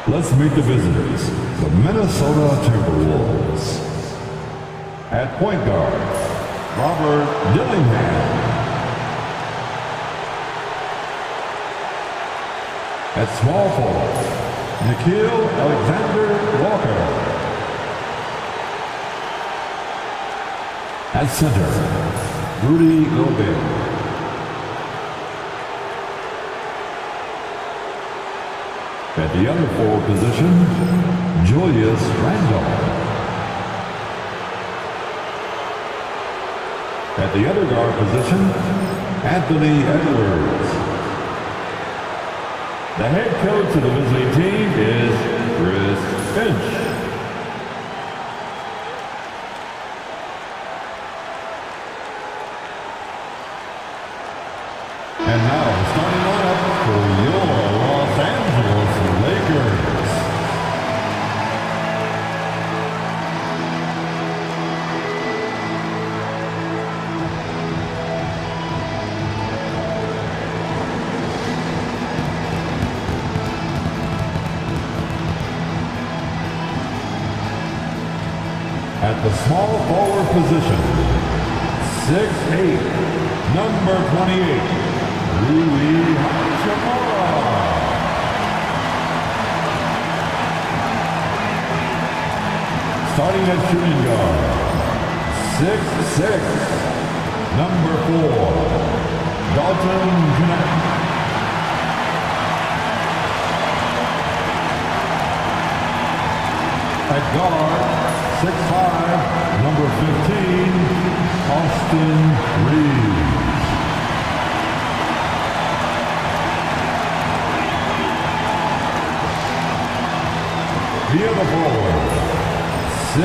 Let's meet the visitors, the Minnesota Timberwolves. At point guard, Robert Dillingham. At small forward, Nickeil Alexander-Walker. At center, Rudy Gobert. At the other forward position, Julius Randle. At the other guard position, Anthony Edwards. The head coach of the visiting team is Chris Finch. And now, starting lineup for your Los Angeles Lakers. At the small forward position, 6'8", number 28, Rui Hachimura. Starting at shooting guard, 6'6", number 4, Dalton Knecht. At guard, 6'5", number 15, Austin Reeves. The other forward, 6'9",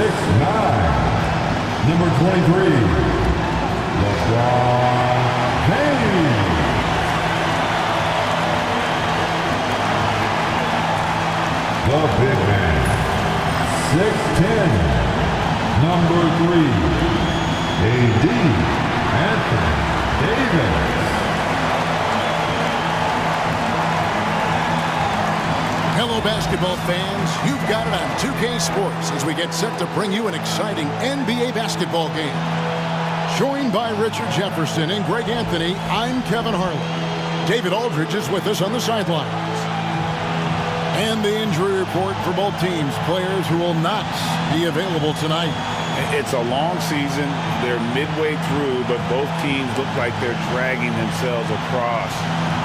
number 23, LeBron James. The big man, 6'10", number 3, A.D. Anthony Davis. Hello, basketball fans. You've got it on 2K Sports as we get set to bring you an exciting NBA basketball game. Joined by Richard Jefferson and Greg Anthony, I'm Kevin Harlan. David Aldridge is with us on the sidelines. And the injury report for both teams, players who will not be available tonight. It's a long season. They're midway through, but both teams look like they're dragging themselves across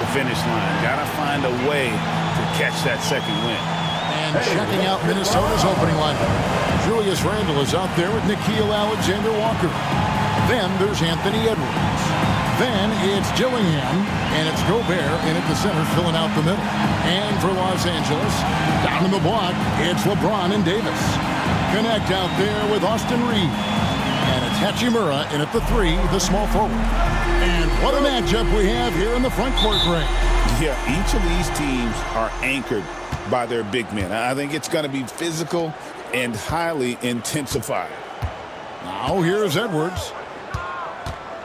the finish line. Got to find a way to catch that second win. And checking out Minnesota's opening lineup, Julius Randle is out there with Nickeil Alexander-Walker. Then there's Anthony Edwards. Then it's Dillingham, and it's Gobert in at the center, filling out the middle. And for Los Angeles, down in the block, it's LeBron and Davis. Connect out there with Austin Reeves. And it's Hachimura in at the 3, the small forward. And what a matchup we have here in the front court, Greg. Yeah, each of these teams are anchored by their big men. I think it's going to be physical and highly intensified. Now here's Edwards.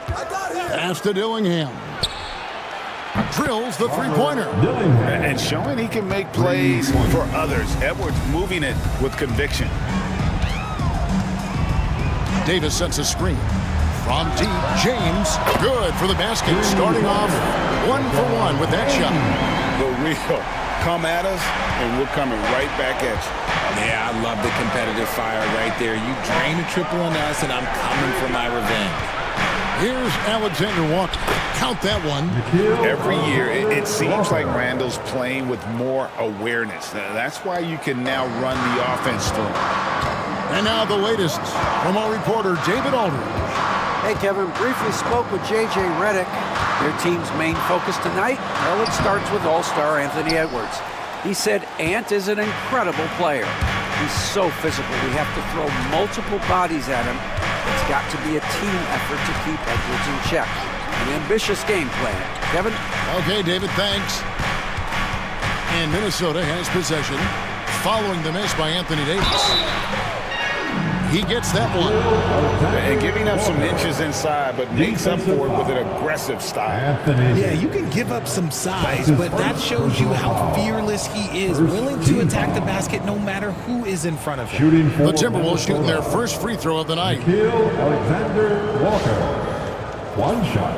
Pass to Dillingham. Drills the three-pointer. And showing he can make plays for others. Edwards moving it with conviction. Davis sets a screen. From deep, James, good for the basket. Starting off 1-for-1 with that shot. The real come at us, and we're coming right back at you. Yeah, I love the competitive fire right there. You drain a triple on us, and I'm coming for my revenge. Here's Alexander-Walker. Count that one. Every year, it seems like Randall's playing with more awareness. That's why you can now run the offense through him. And now the latest from our reporter, David Aldridge. Hey, Kevin, briefly spoke with J.J. Redick. Their team's main focus tonight, well, it starts with All-Star Anthony Edwards. He said Ant is an incredible player. He's so physical. We have to throw multiple bodies at him. It's got to be a team effort to keep Edwards in check. An ambitious game plan. Kevin? Okay, David, thanks. And Minnesota has possession following the miss by Anthony Davis. He gets that one. And giving up some inches inside, but makes up for it with an aggressive style. Yeah, you can give up some size, but that shows you how fearless he is, willing to attack the basket no matter who is in front of him. The Timberwolves shooting their first free throw of the night. Alexander Walker. One shot.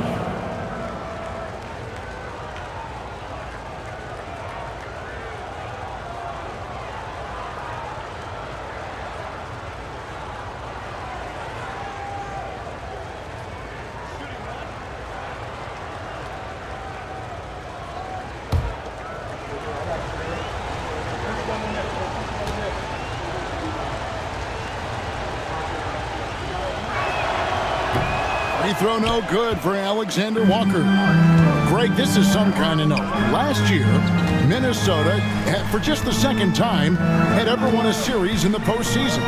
Free throw no good for Alexander Walker. Greg, this is some kind of note. Last year, Minnesota, for just the second time, had ever won a series in the postseason.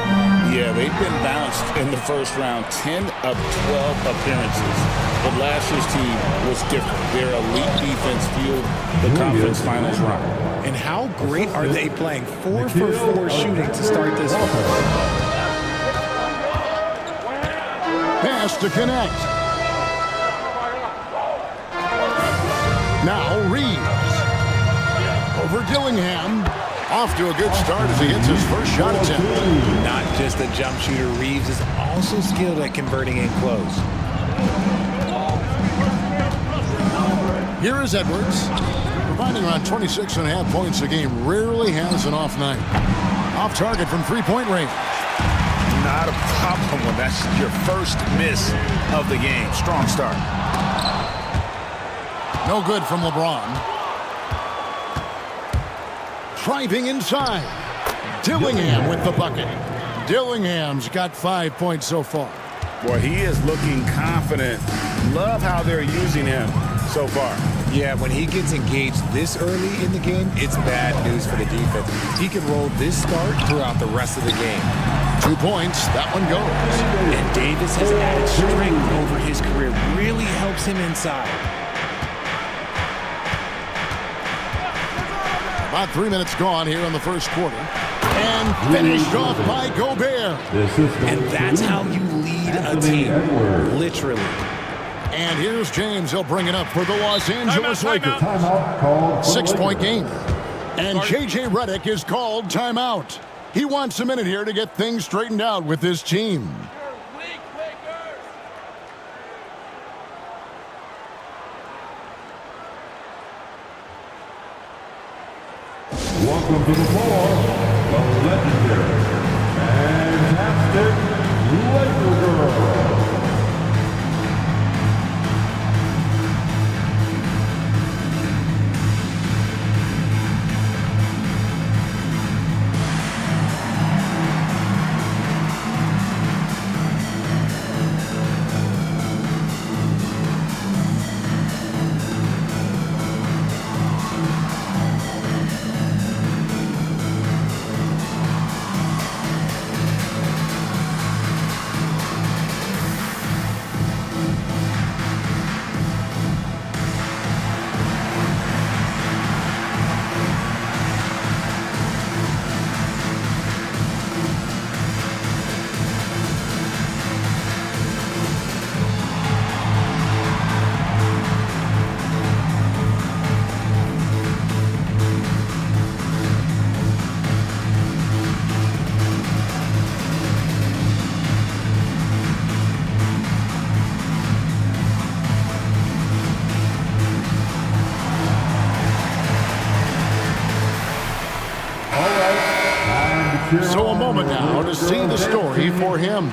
Yeah, they've been bounced in the first round, 10 of 12 appearances. But last year's team was different. Their elite defense fueled the conference finals run. And how great are they playing? 4 for 4 shooting to start this one. Pass to connect. Now Reeves. Over Dillingham. Off to a good start as he hits his first shot attempt. Not just a jump shooter, Reeves is also skilled at converting in close. Here is Edwards. Providing around 26.5 points a game. Rarely has an off night. Off target from three-point range. Not a problem when that's your first miss of the game. Strong start. No good from LeBron. Driving inside. Dillingham with the bucket. Dillingham's got 5 points so far. Boy, he is looking confident. Love how they're using him so far. Yeah, when he gets engaged this early in the game, it's bad news for the defense. He can roll this start throughout the rest of the game. 2 points, that one goes. And Davis has added strength over his career. Really helps him inside. About 3 minutes gone here in the first quarter. And finished off by Gobert. And that's how you lead a team. Literally. And here's James. He'll bring it up for the Los Angeles Lakers. Timeout called. 6-point game. And J.J. Redick is called timeout. He wants a minute here to get things straightened out with his team. Welcome to the floor, the legendary, fantastic Laker Girl. So a moment now to see the story for him.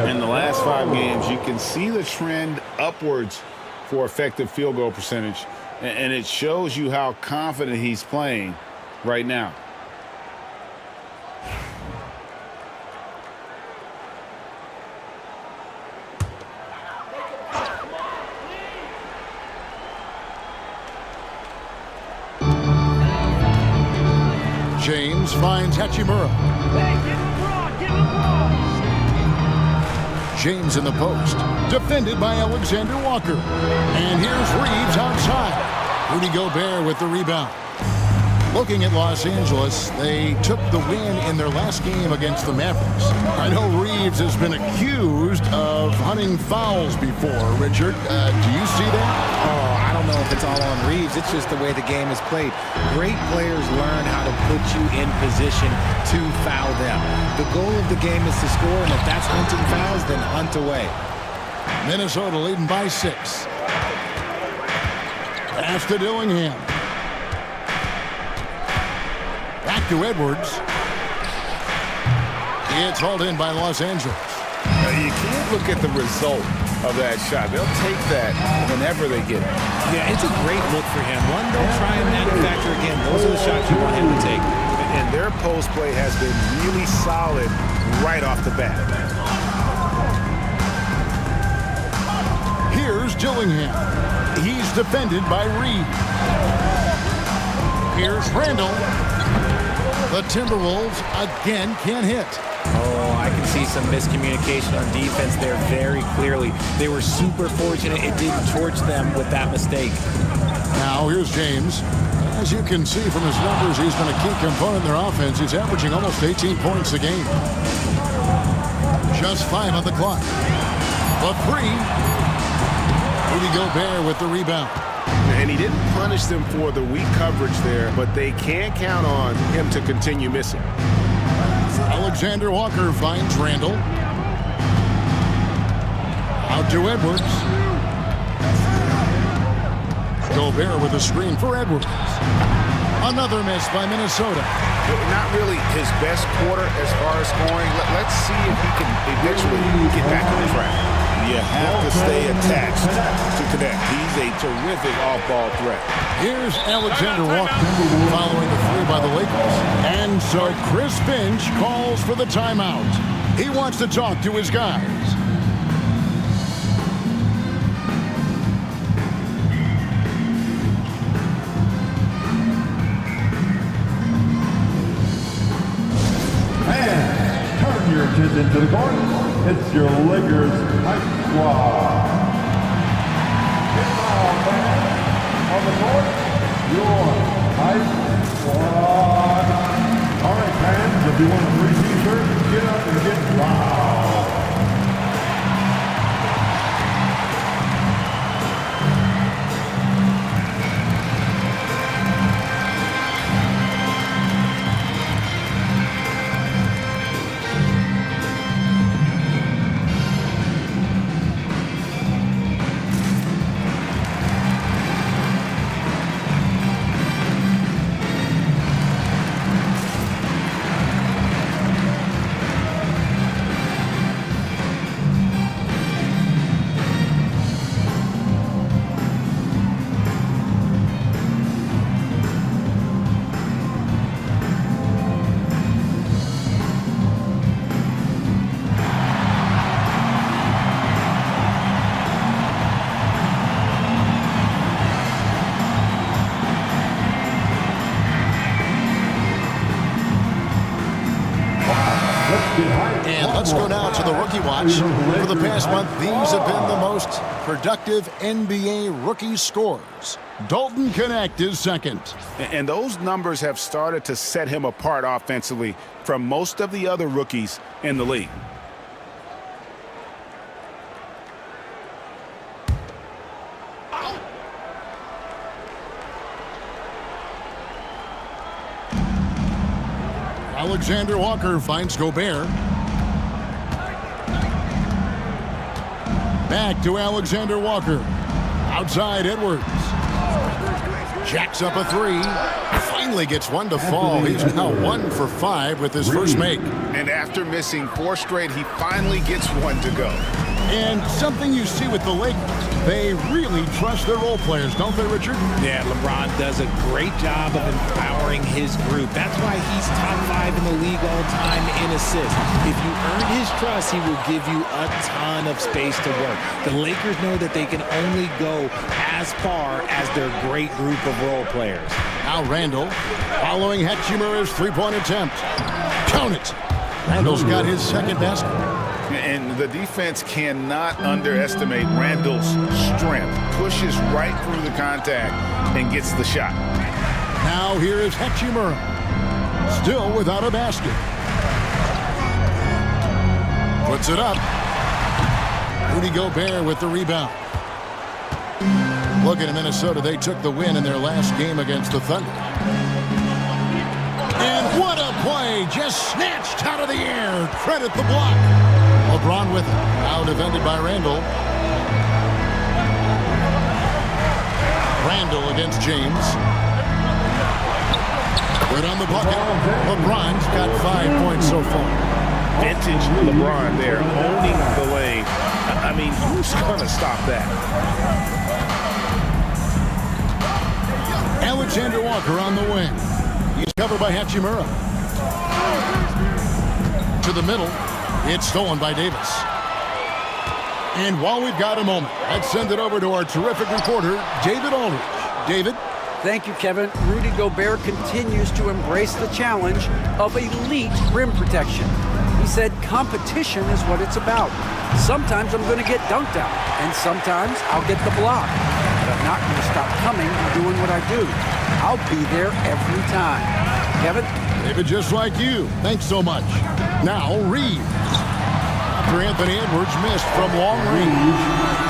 In the last 5 games, you can see the trend upwards for effective field goal percentage, and it shows you how confident he's playing right now. James finds Hachimura. James in the post. Defended by Alexander Walker. And here's Reeves outside. Rudy Gobert with the rebound. Looking at Los Angeles, they took the win in their last game against the Mavericks. I know Reeves has been accused of hunting fouls before, Richard. Do you see that? Oh, I don't know if it's all on Reeves. It's just the way the game is played. Great players learn how to put you in position to foul them. The goal of the game is to score, and if that's hunting fouls, then hunt away. Minnesota leading by 6. Pass to Dillingham. Back to Edwards. It's hauled in by Los Angeles. You can't look at the result of that shot. They'll take that whenever they get it. Yeah, it's a great look for him. One they'll try and manufacture again. Those are the shots you want him to take. And their post play has been really solid right off the bat. Here's Dillingham. He's defended by Reed. Here's Randall. The Timberwolves again can't hit. Oh, I can see some miscommunication on defense there very clearly. They were super fortunate it didn't torch them with that mistake. Now here's James. As you can see from his numbers, he's been a key component in their offense. He's averaging almost 18 points a game. Just 5 on the clock. The 3. Rudy Gobert with the rebound. And he didn't punish them for the weak coverage there, but they can count on him to continue missing. Alexander Walker finds Randall. Out to Edwards. Gobert with a screen for Edwards. Another miss by Minnesota. Not really his best quarter as far as scoring. Let's see if he can eventually get back on track. You have to stay attached to connect. He's a terrific off-ball threat. Here's Alexander Walker following the 3 by the Lakers. And so Chris Finch calls for the timeout. He wants to talk to his guys. And turn your attention to the court. It's your Lakers hype squad. On the court, your hype squad. All right, fans, if you want a free t-shirt, get up and get loud. And let's go now to the Rookie Watch. For the past month, these have been the most productive NBA rookie scores. Dalton Connect is second. And those numbers have started to set him apart offensively from most of the other rookies in the league. Alexander Walker finds Gobert. Back to Alexander Walker. Outside Edwards. Jacks up a 3. Finally gets one to fall. He's now 1 for 5 with his first make. And after missing 4 straight, he finally gets one to go. And something you see with the Lakers, they really trust their role players, don't they, Richard? Yeah, LeBron does a great job of empowering his group. That's why he's top 5 in the league all time in assists. If you earn his trust, he will give you a ton of space to work. The Lakers know that they can only go as far as their great group of role players. Now Randall, following Hachimura's three-point attempt. Count it. Randall's got his second basket. And the defense cannot underestimate Randall's strength. Pushes right through the contact and gets the shot. Now here is Hachimura. Still without a basket. Puts it up. Rudy Gobert with the rebound. Looking at Minnesota, they took the win in their last game against the Thunder. And what a play! Just snatched out of the air. Credit the block. LeBron with it. Now defended by Randall. Randall against James. Good on the bucket. LeBron's got 5 points so far. Vintage LeBron there, owning the lane. I mean, who's going to stop that? Alexander Walker on the wing. He's covered by Hachimura. To the middle. It's stolen by Davis. And while we've got a moment, let's send it over to our terrific reporter, David Aldridge. David? Thank you, Kevin. Rudy Gobert continues to embrace the challenge of elite rim protection. He said competition is what it's about. Sometimes I'm going to get dunked out, and sometimes I'll get the block. But I'm not going to stop coming and doing what I do. I'll be there every time. Kevin? David, just like you. Thanks so much. Now, Reeves. After Anthony Edwards missed from long range.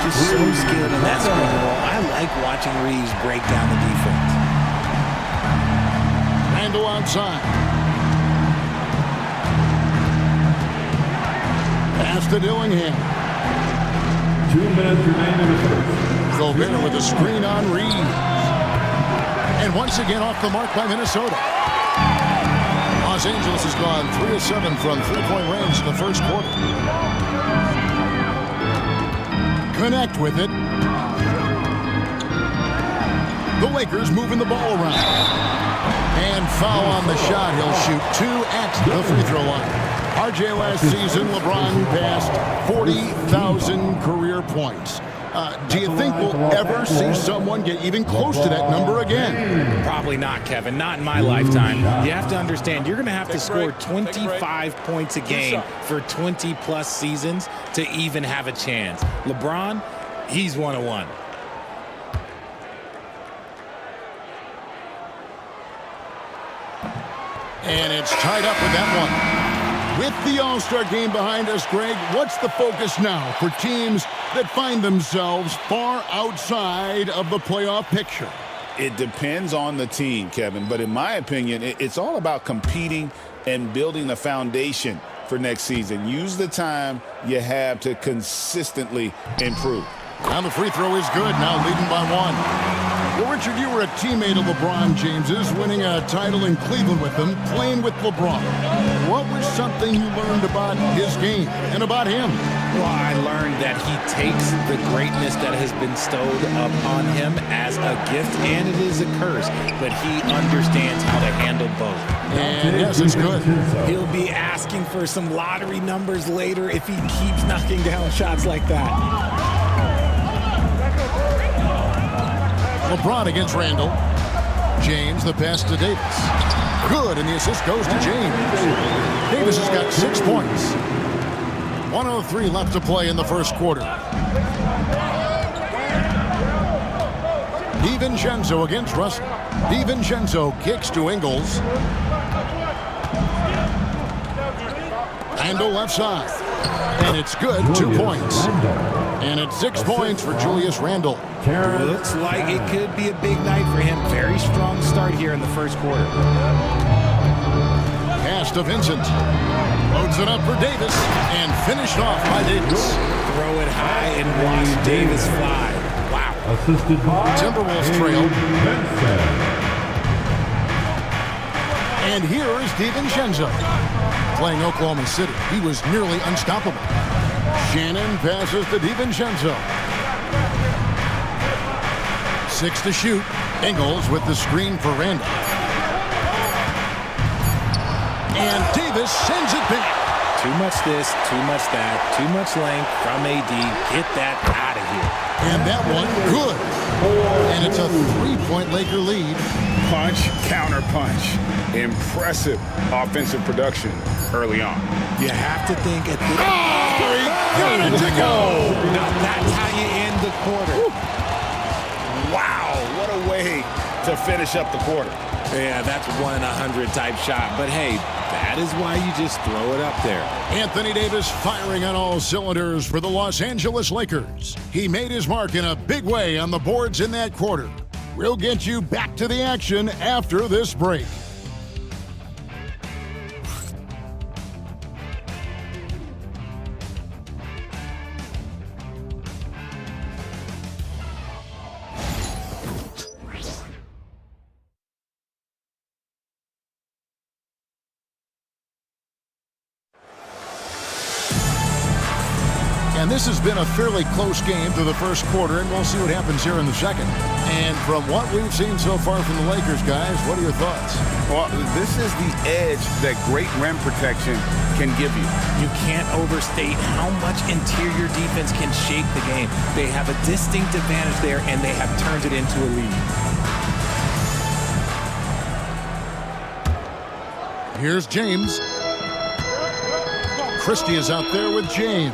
Just so skilled in that screen and roll. I like watching Reeves break down the defense. Randall outside. Pass to Dillingham. 2 minutes remaining in the first. Gobert with a screen on Reeves. And once again off the mark by Minnesota. Los Angeles has gone 3 of 7 from three-point range in the first quarter. Connect with it. The Lakers moving the ball around. And foul on the shot. He'll shoot 2 at the free throw line. RJ last season, LeBron passed 40,000 career points. Do you think we'll ever see someone get even close to that number again? Probably not, Kevin. Not in my lifetime. You have to understand, you're going to have to score 25 points a game for 20-plus seasons to even have a chance. LeBron, he's 101. And it's tied up with that one. With the All-Star game behind us, Greg, what's the focus now for teams that find themselves far outside of the playoff picture? It depends on the team, Kevin, but in my opinion, it's all about competing and building a foundation for next season. Use the time you have to consistently improve. Now the free throw is good, now leading by 1. Well, Richard, you were a teammate of LeBron James's, winning a title in Cleveland with him, playing with LeBron. What was something you learned about his game and about him? Well, I learned that he takes the greatness that has been bestowed upon him as a gift, and it is a curse, but he understands how to handle both. And yes, it's good. He'll be asking for some lottery numbers later if he keeps knocking down shots like that. LeBron against Randall. James, the pass to Davis. Good, and the assist goes to James. Davis has got 6 points. 1:03 left to play in the first quarter. DiVincenzo against Russell. DiVincenzo kicks to Ingles. Randall left side. And it's good, 2 points. And it's 6 points for Julius Randle. Looks like it could be a big night for him. Very strong start here in the first quarter. Pass to Vincent. Loads it up for Davis and finished off by Davis. Throw it high and watch Davis fly. Wow. Assisted by Timberwolves trail. And here is DiVincenzo. Playing Oklahoma City, he was nearly unstoppable. Shannon passes to DiVincenzo. 6 to shoot. Ingles with the screen for Randall. And Davis sends it back. Too much this, too much that, too much length from AD. Get that out of here. And that one, good. And it's a 3-point Laker lead. Punch, counter punch. Impressive offensive production early on. You have to think at the... Got it to go. Now that's how you end the quarter. Wow, what a way to finish up the quarter. Yeah, that's 1 in 100 type shot. But hey, that is why you just throw it up there. Anthony Davis firing on all cylinders for the Los Angeles Lakers. He made his mark in a big way on the boards in that quarter. We'll get you back to the action after this break. And this has been a fairly close game through the first quarter, and we'll see what happens here in the second. And from what we've seen so far from the Lakers, guys, what are your thoughts? Well, this is the edge that great rim protection can give you. You can't overstate how much interior defense can shape the game. They have a distinct advantage there, and they have turned it into a lead. Here's James. Christie is out there with James.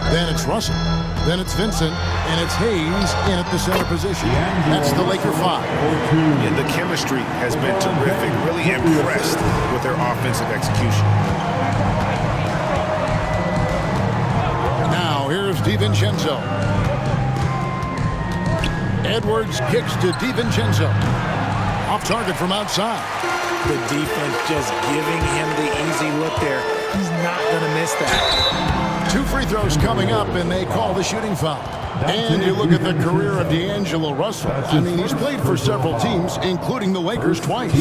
Then it's Russell. Then it's Vincent. And it's Hayes in at the center position. That's the Laker 5. And the chemistry has been terrific. Really impressed with their offensive execution. Now here's DiVincenzo. Edwards kicks to DiVincenzo. Off target from outside. The defense just giving him the easy look there. He's not going to miss that. 2 free throws coming up, and they call the shooting foul. And you look at the career of D'Angelo Russell. I mean, he's played for several teams, including the Lakers twice.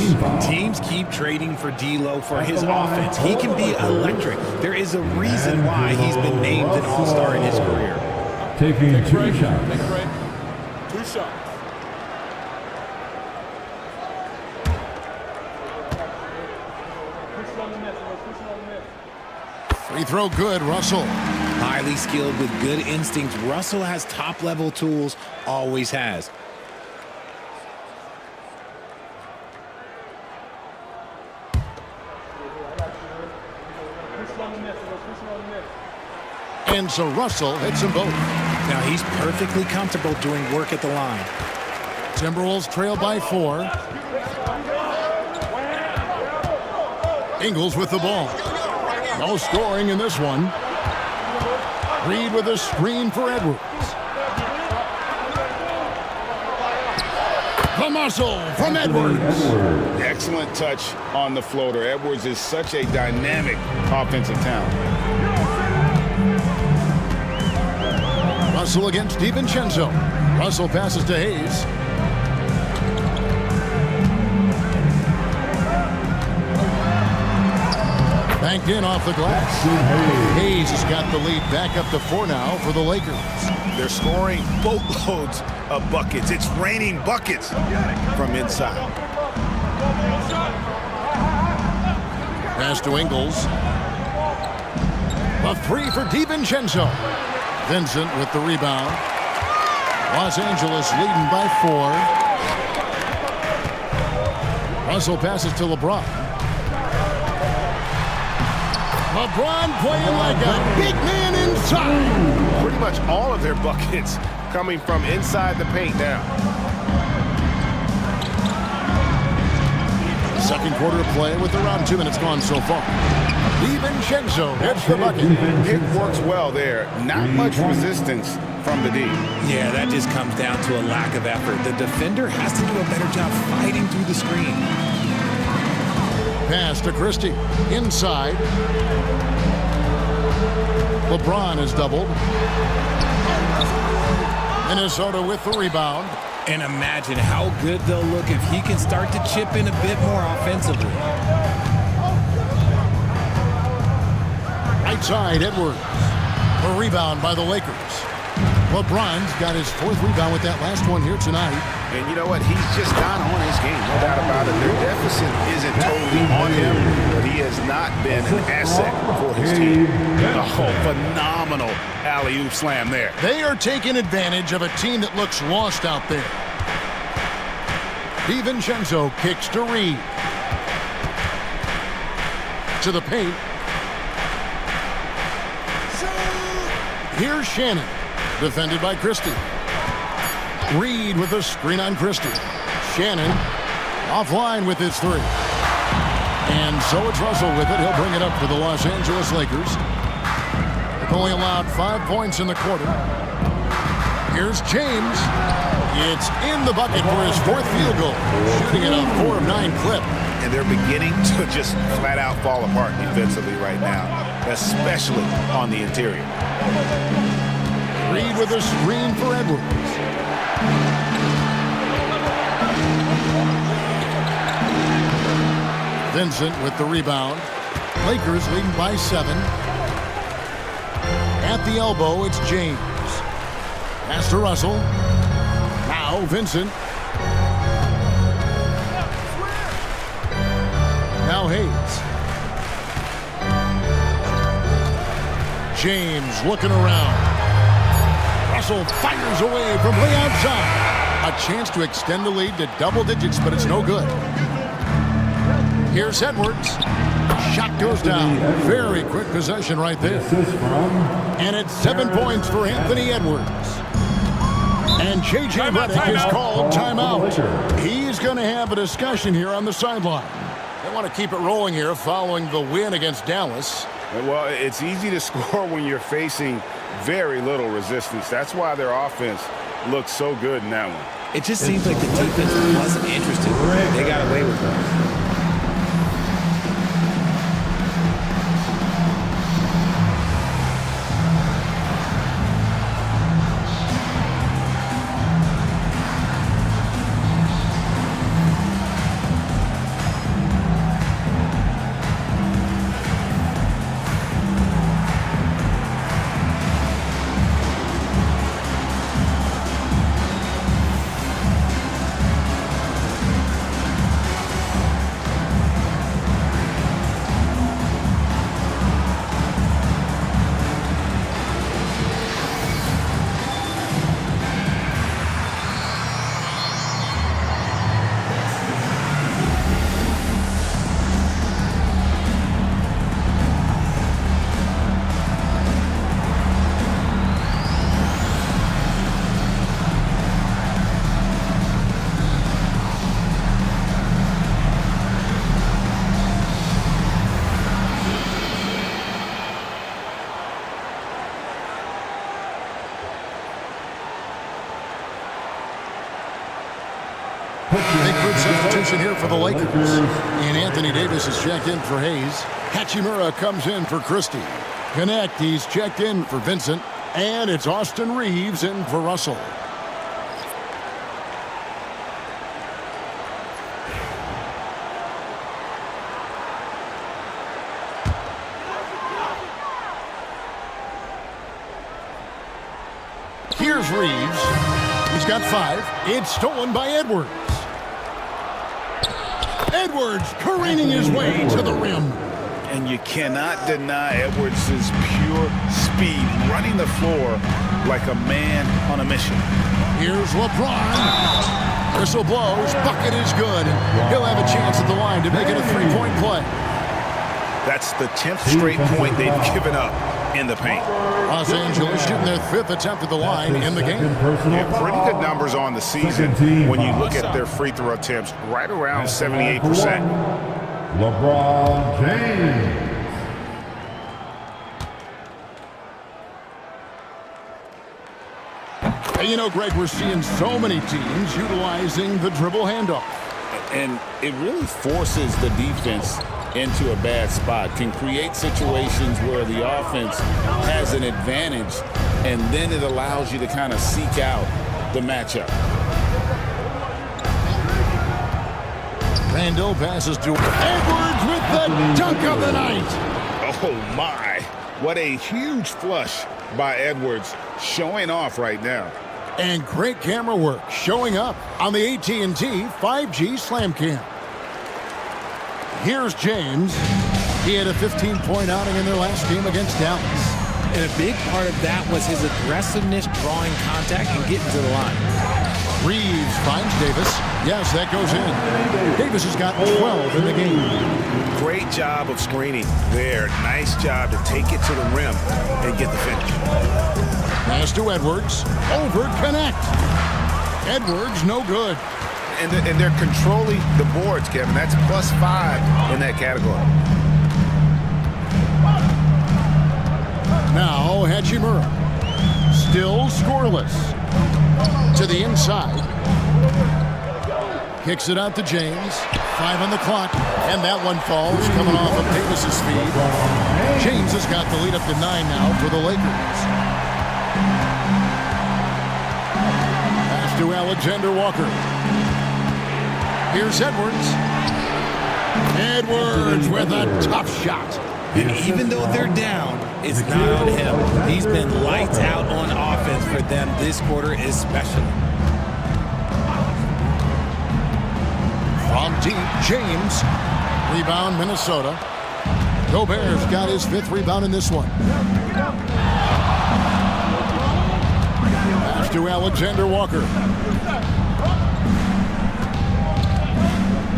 Teams keep trading for D'Lo for his offense. He can be electric. There is a reason why he's been named an all-star in his career. Taking 2 shots. 2 shots. Free throw good, Russell. Highly skilled with good instincts. Russell has top-level tools, always has. And so Russell hits them both. Now he's perfectly comfortable doing work at the line. Timberwolves trail by 4. Ingles with the ball. No scoring in this one. Reed with a screen for Edwards. The muscle from Edwards. Excellent touch on the floater. Edwards is such a dynamic offensive talent. Russell against DiVincenzo. Russell passes to Hayes. Banked in off the glass. Hayes has got the lead back up to 4 now for the Lakers. They're scoring boatloads of buckets. It's raining buckets from inside. Pass to Ingles. A 3 for DiVincenzo. Vincent with the rebound. Los Angeles leading by 4. Russell passes to LeBron. LeBron playing like a big man inside. Pretty much all of their buckets coming from inside the paint now. Second quarter of play with around 2 minutes gone so far. DiVincenzo hits the bucket. It works well there. Not much resistance from the D. Yeah, that just comes down to a lack of effort. The defender has to do a better job fighting through the screen. Pass to Christie. Inside. LeBron is doubled. Minnesota with the rebound. And imagine how good they'll look if he can start to chip in a bit more offensively. Right side, Edwards. A rebound by the Lakers. LeBron's got his 4th rebound with that last one here tonight. And you know what? He's just not on his game. No doubt about it. Their deficit isn't totally on him, but he has not been an asset for his team. Oh, phenomenal alley-oop slam there. They are taking advantage of a team that looks lost out there. DiVincenzo kicks to Reed. To the paint. Here's Shannon. Defended by Christie. Reed with a screen on Christie. Shannon Offline with his three. And so it's Russell with it. He'll bring it up for the Los Angeles Lakers. They've only allowed 5 points in the quarter. Here's James. It's in the bucket for his 4th field goal. Shooting it a 4 of 9 clip. And they're beginning to just flat out fall apart defensively right now, especially on the interior. Reed with a screen for Edwards. Vincent with the rebound. Lakers leading by 7. At the elbow, it's James. Pass to Russell. Now Vincent. Now Hayes. James looking around. Russell fires away from way outside. A chance to extend the lead to double digits, but it's no good. Here's Edwards. Shot goes down. Very quick possession right there. And it's 7 points for Anthony Edwards. And J.J. Redick is called timeout. He's going to have a discussion here on the sideline. They want to keep it rolling here following the win against Dallas. Well, it's easy to score when you're facing very little resistance. That's why their offense looks so good in that one. It just seems like the defense wasn't interested. They got away with it. Big good substitution here for the Lakers. And Anthony Davis is checked in for Hayes. Hachimura comes in for Christie. Connect, he's checked in for Vincent. And it's Austin Reeves in for Russell. Here's Reeves. He's got 5. It's stolen by Edwards. Edwards careening his way to the rim. And you cannot deny Edwards' pure speed, running the floor like a man on a mission. Here's LeBron. Whistle blows. Bucket is good. He'll have a chance at the line to make it a 3-point play. That's the 10th straight point they've given up in the paint. Los Angeles shooting their 5th attempt at the line in the game. Yeah, pretty good numbers on the season when you look at their free throw attempts, right around 78%. LeBron James. Hey, you know, Greg, we're seeing so many teams utilizing the dribble handoff. And it really forces the defense into a bad spot, can create situations where the offense has an advantage, and then it allows you to kind of seek out the matchup. Randall passes to Edwards with the dunk of the night. Oh, my. What a huge flush by Edwards, showing off right now. And great camera work showing up on the AT&T 5G Slam Cam. Here's James. He had a 15-point outing in their last game against Dallas. And a big part of that was his aggressiveness, drawing contact, and getting to the line. Reeves finds Davis. Yes, that goes in. Davis has got 12 in the game. Great job of screening there. Nice job to take it to the rim and get the finish. Pass to Edwards. Over connect. Edwards no good. and they're controlling the boards, Kevin. That's +5 in that category. Now Hachimura. Still scoreless. To the inside. Kicks it out to James. 5 on the clock. And that one falls, coming off of Davis's feed. James has got the lead up to 9 now for the Lakers. Pass to Alexander Walker. Here's Edwards. Edwards with a tough shot. And even though they're down, it's not on him. He's been lights out on offense for them this quarter especially. From deep, James. Rebound, Minnesota. Gobert's got his 5th rebound in this one. Pass to Alexander Walker.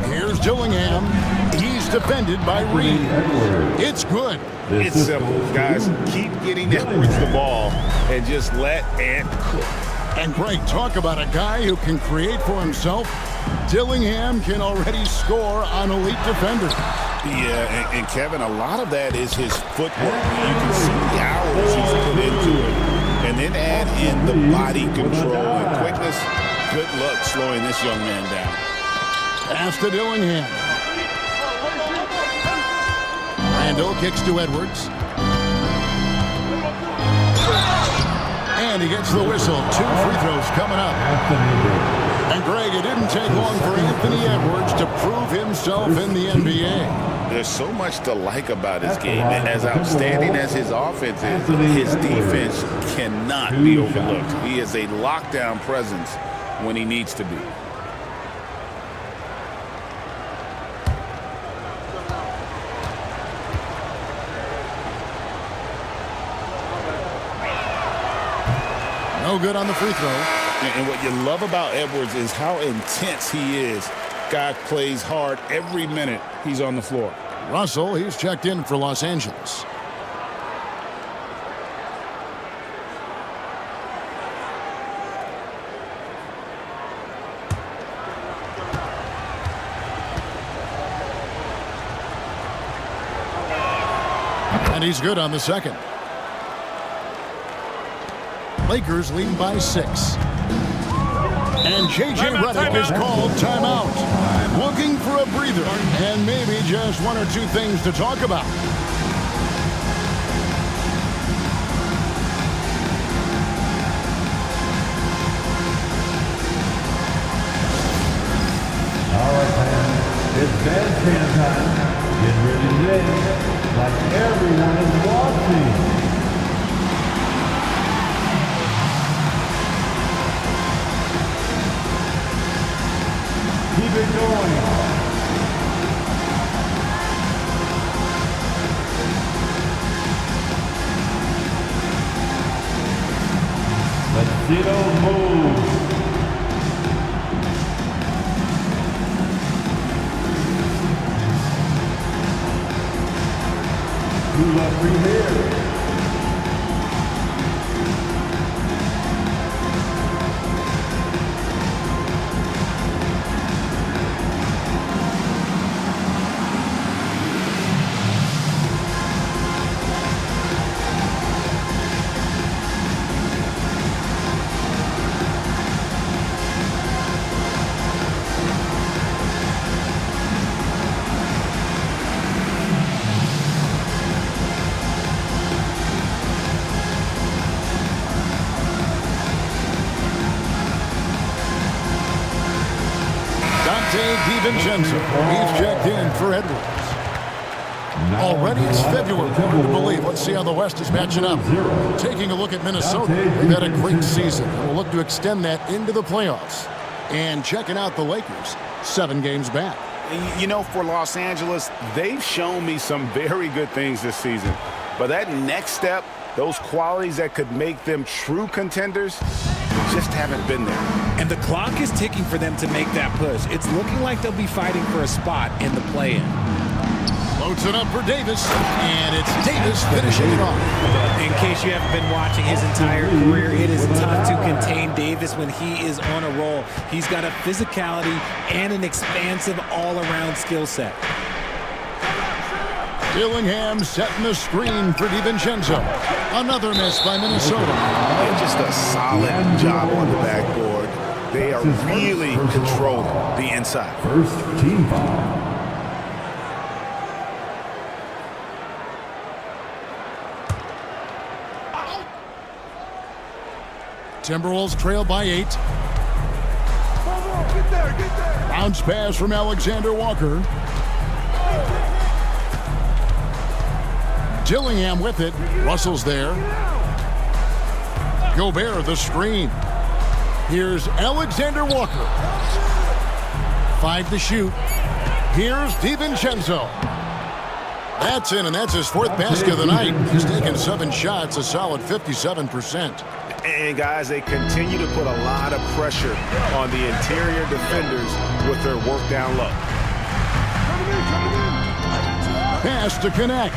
Here's Dillingham. He's defended by Reed. It's good. It's simple, guys. Keep getting Edwards the ball and just let Ant cook. And Greg, talk about a guy who can create for himself. Dillingham can already score on elite defenders. Yeah, and Kevin, a lot of that is his footwork. You can see the hours he's put into it. And then add in the body control and quickness. Good luck slowing this young man down. Pass to Dillingham. Randall kicks to Edwards. And he gets the whistle. 2 free throws coming up. And Greg, it didn't take long for Anthony Edwards to prove himself in the NBA. There's so much to like about his game. And as outstanding as his offense is, his defense cannot be overlooked. He is a lockdown presence when he needs to be. No good on the free throw. And what you love about Edwards is how intense he is. Guy plays hard every minute he's on the floor. Russell, he's checked in for Los Angeles. And he's good on the second. Lakers leading by 6. And J.J. Redick is called timeout. Looking for a breather and maybe just 1 or 2 things to talk about. All right, man. It's bandstand time. Get ready today. Like everyone is watching. Keep it going. Let's see those moves. Who left me here? DiVincenzo, he's checked in for Edwards. Already it's February. Hard to believe. Let's see how the West is matching up. Taking a look at Minnesota. They've had a great season. We'll look to extend that into the playoffs. And checking out the Lakers, 7 games back. You know, for Los Angeles, they've shown me some very good things this season. But that next step, those qualities that could make them true contenders, just haven't been there. And the clock is ticking for them to make that push. It's looking like they'll be fighting for a spot in the play-in. Floats it up for Davis, and it's Davis finishing it off. In case you haven't been watching his entire career, it is tough to contain Davis when he is on a roll. He's got a physicality and an expansive all-around skill set. Dillingham setting the screen for DiVincenzo. Another miss by Minnesota. And just a solid job on the backboard. They are really controlling the inside. First team foul. Timberwolves trail by 8. Bounce pass from Alexander Walker. Dillingham with it. Russell's there. Gobert the screen. Here's Alexander Walker. 5 to shoot. Here's DiVincenzo. That's in, and that's his 4th basket of the night. He's taken 7 shots, a solid 57%. And guys, they continue to put a lot of pressure on the interior defenders with their work down low. Pass to connect.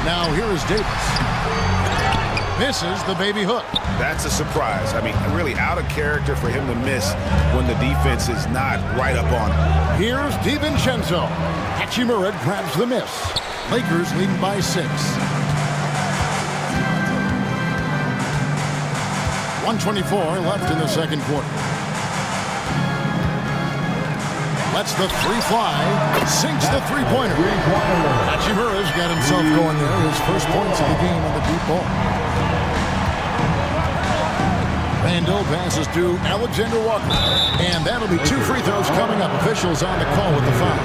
Now here is Davis. Misses the baby hook. That's a surprise. I mean, really out of character for him to miss when the defense is not right up on him. Here's DiVincenzo. Hachimura grabs the miss. Lakers leading by 6. 1:24 left in the second quarter. Lets the 3 fly. Sinks the 3-pointer. Hachimura's got himself going there. His first points of the game on the deep ball. Randall passes to Alexander Walker. And that'll be 2 free throws coming up. Officials on the call with the foul.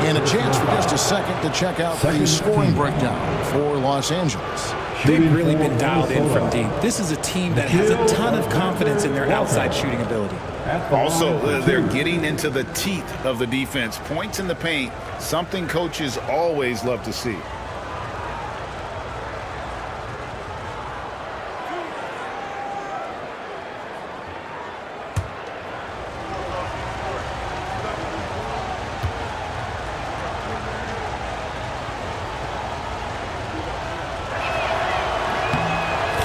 And a chance for just a second to check out the scoring breakdown for Los Angeles. They've really been dialed in from deep. This is a team that has a ton of confidence in their outside shooting ability. Also, they're getting into the teeth of the defense. Points in the paint, something coaches always love to see.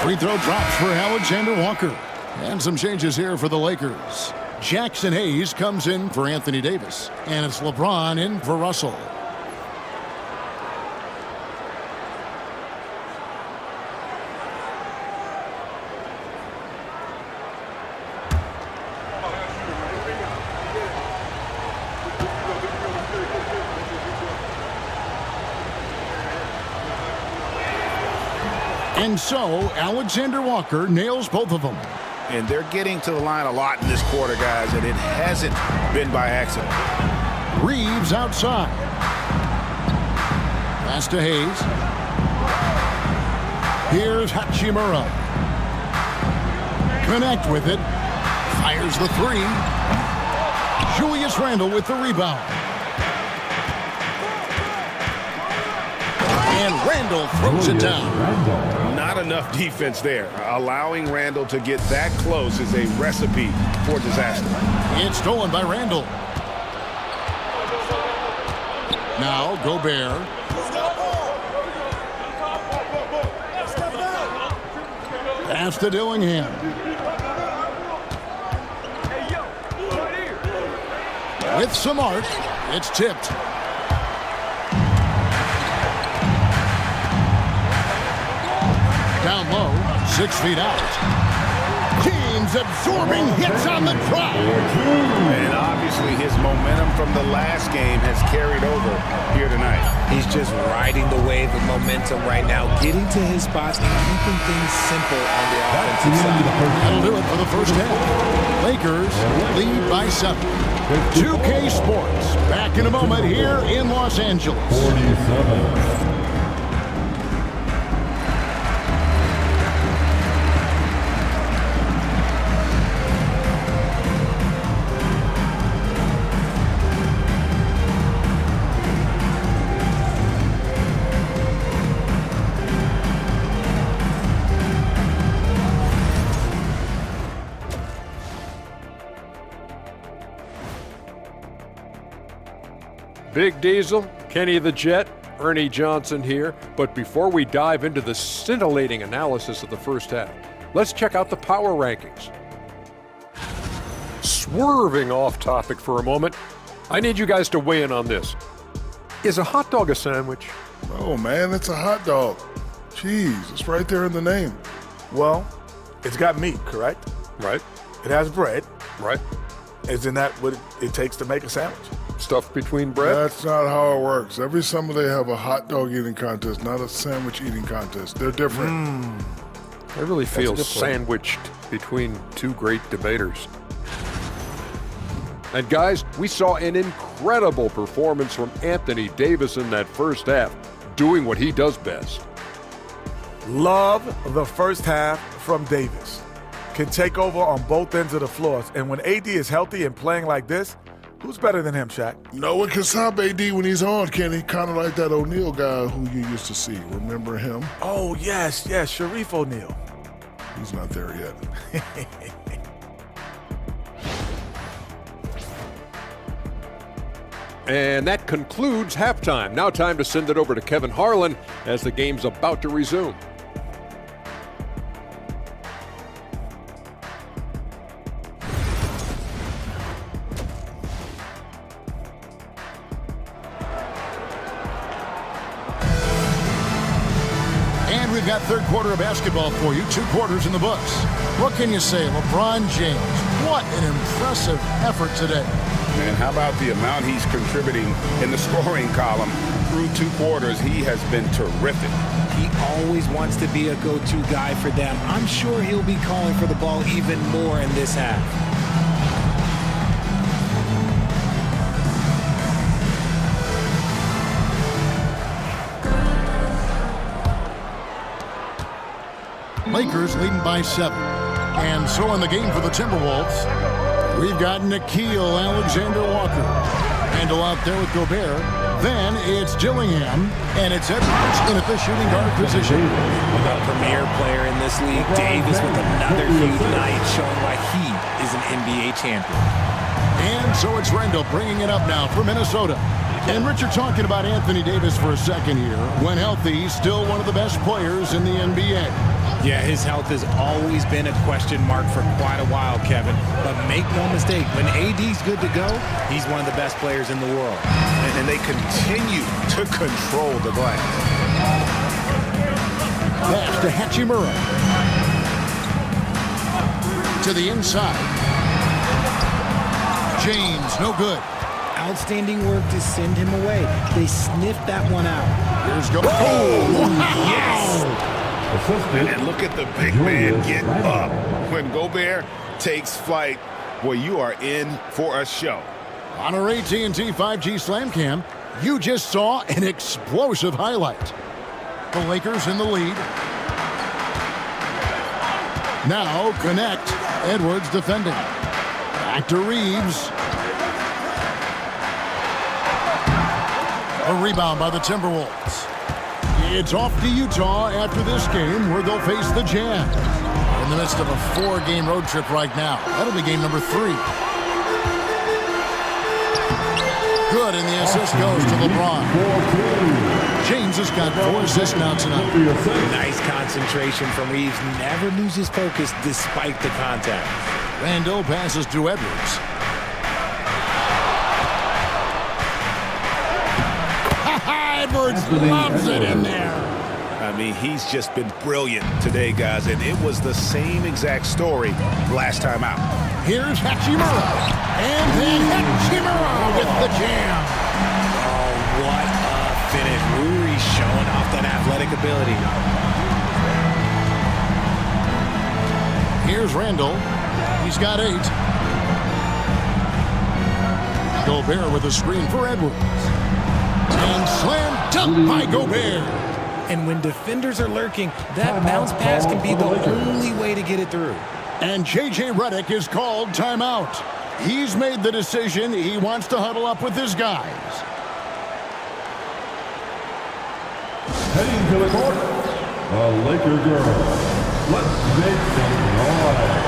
Free throw drops for Alexander Walker. And some changes here for the Lakers. Jackson Hayes comes in for Anthony Davis. And it's LeBron in for Russell. And so, Alexander Walker nails both of them. And they're getting to the line a lot in this quarter, guys, and it hasn't been by accident. Reeves outside. Pass to Hayes. Here's Hachimura. Connect with it. Fires the 3. Julius Randle with the rebound. And Randle throws it down. Not enough defense there. Allowing Randle to get that close is a recipe for disaster. It's stolen by Randle. Now Gobert. Pass to Dillingham. With some arc, it's tipped. Down low, 6 feet out. James absorbing hits on the drive. And obviously his momentum from the last game has carried over here tonight. He's just riding the wave of momentum right now, getting to his spots and keeping things simple on the offensive side. That'll do it for the first half. Lakers lead by 7. 2K Sports back in a moment here in Los Angeles. 47. Big Diesel, Kenny the Jet, Ernie Johnson here. But before we dive into the scintillating analysis of the first half, let's check out the power rankings. Swerving off topic for a moment, I need you guys to weigh in on this. Is a hot dog a sandwich? Oh, man, it's a hot dog. Jeez, it's right there in the name. Well, it's got meat, correct? Right. It has bread. Right. Isn't that what it takes to make a sandwich? Stuff between bread? That's not how it works. Every summer they have a hot dog eating contest, not a sandwich eating contest. They're different. I really feel That's a good point. sandwiched between two great debaters. And guys, we saw an incredible performance from Anthony Davis in that first half, doing what he does best. Love the first half from Davis. Can take over on both ends of the floor. And when AD is healthy and playing like this, who's better than him, Shaq? No one can stop AD when he's on, Kenny. Kind of like that O'Neal guy who you used to see. Remember him? Oh, yes, Sharif O'Neal. He's not there yet. And that concludes halftime. Now time to send it over to Kevin Harlan as the game's about to resume. And we've got third quarter of basketball for you. 2 quarters in the books. What can you say? LeBron James, what an impressive effort today. Man, how about the amount he's contributing in the scoring column through 2 quarters? He has been terrific. He always wants to be a go-to guy for them. I'm sure he'll be calling for the ball even more in this half. Lakers leading by 7. And so in the game for the Timberwolves, we've got Nickeil Alexander-Walker. Handle out there with Gobert. Then it's Gillingham, and it's Edwards in at the shooting guard position. A premier player in this league, Davis with another huge night, showing why he is an NBA champion. And so it's Randall bringing it up now for Minnesota. And Richard, talking about Anthony Davis for a second here. When healthy, he's still one of the best players in the NBA. Yeah, his health has always been a question mark for quite a while, Kevin. But make no mistake, when AD's good to go, he's one of the best players in the world. And they continue to control the glass. Pass to Hachimura. To the inside. James, no good. Outstanding work to send him away. They sniffed that one out. Here's Gobert. Oh, Yes! And look at the big man get up. When Gobert takes flight, well, you are in for a show. On our AT&T 5G Slam Cam, you just saw an explosive highlight. The Lakers in the lead. Now connect. Edwards defending. Back to Reeves. A rebound by the Timberwolves. It's off to Utah after this game, where they'll face the Jazz. In the midst of a 4-game road trip right now. That'll be game number 3. Good, and the assist goes to LeBron. James has got 4 assists now tonight. Nice concentration from Reeves. Never loses focus despite the contact. Randall passes to Edwards. Edwards loves it in there. I mean, he's just been brilliant today, guys, and it was the same exact story last time out. Here's Hachimura. And then Hachimura with the jam. Oh, what a finish. Ruri's showing off that athletic ability. Here's Randall. He's got 8. Gobert with a screen for Edwards. And slam dunk by Gobert. And when defenders are lurking, that bounce pass can be the only way to get it through. And J.J. Redick is called timeout. He's made the decision. He wants to huddle up with his guys. Heading to the court, the Laker girls. Let's make some noise.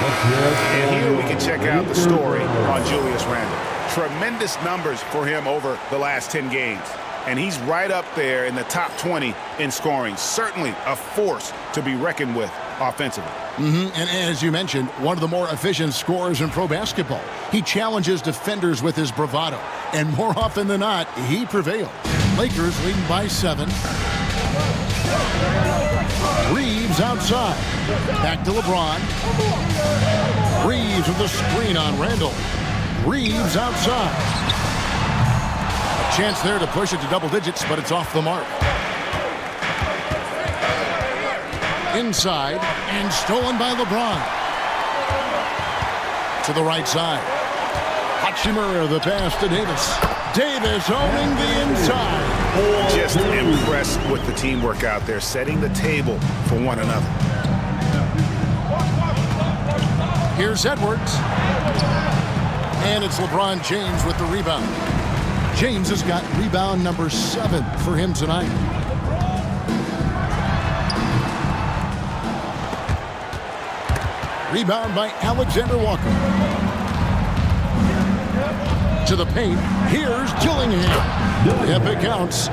And here we can check out the story on Julius Randle. Tremendous numbers for him over the last 10 games. And he's right up there in the top 20 in scoring. Certainly a force to be reckoned with offensively. And as you mentioned, one of the more efficient scorers in pro basketball. He challenges defenders with his bravado. And more often than not, he prevails. Lakers leading by 7. Reeves outside. Back to LeBron. Reeves with the screen on Randle. Reeves outside. A chance there to push it to double digits, but it's off the mark. Inside, and stolen by LeBron. To the right side. Hachimura, the pass to Davis. Davis owning the inside. Just impressed with the teamwork out there, setting the table for one another. Here's Edwards. And it's LeBron James with the rebound. James has got rebound number 7 for him tonight. Rebound by Alexander Walker. To the paint. Here's Dillingham. Yep, it counts.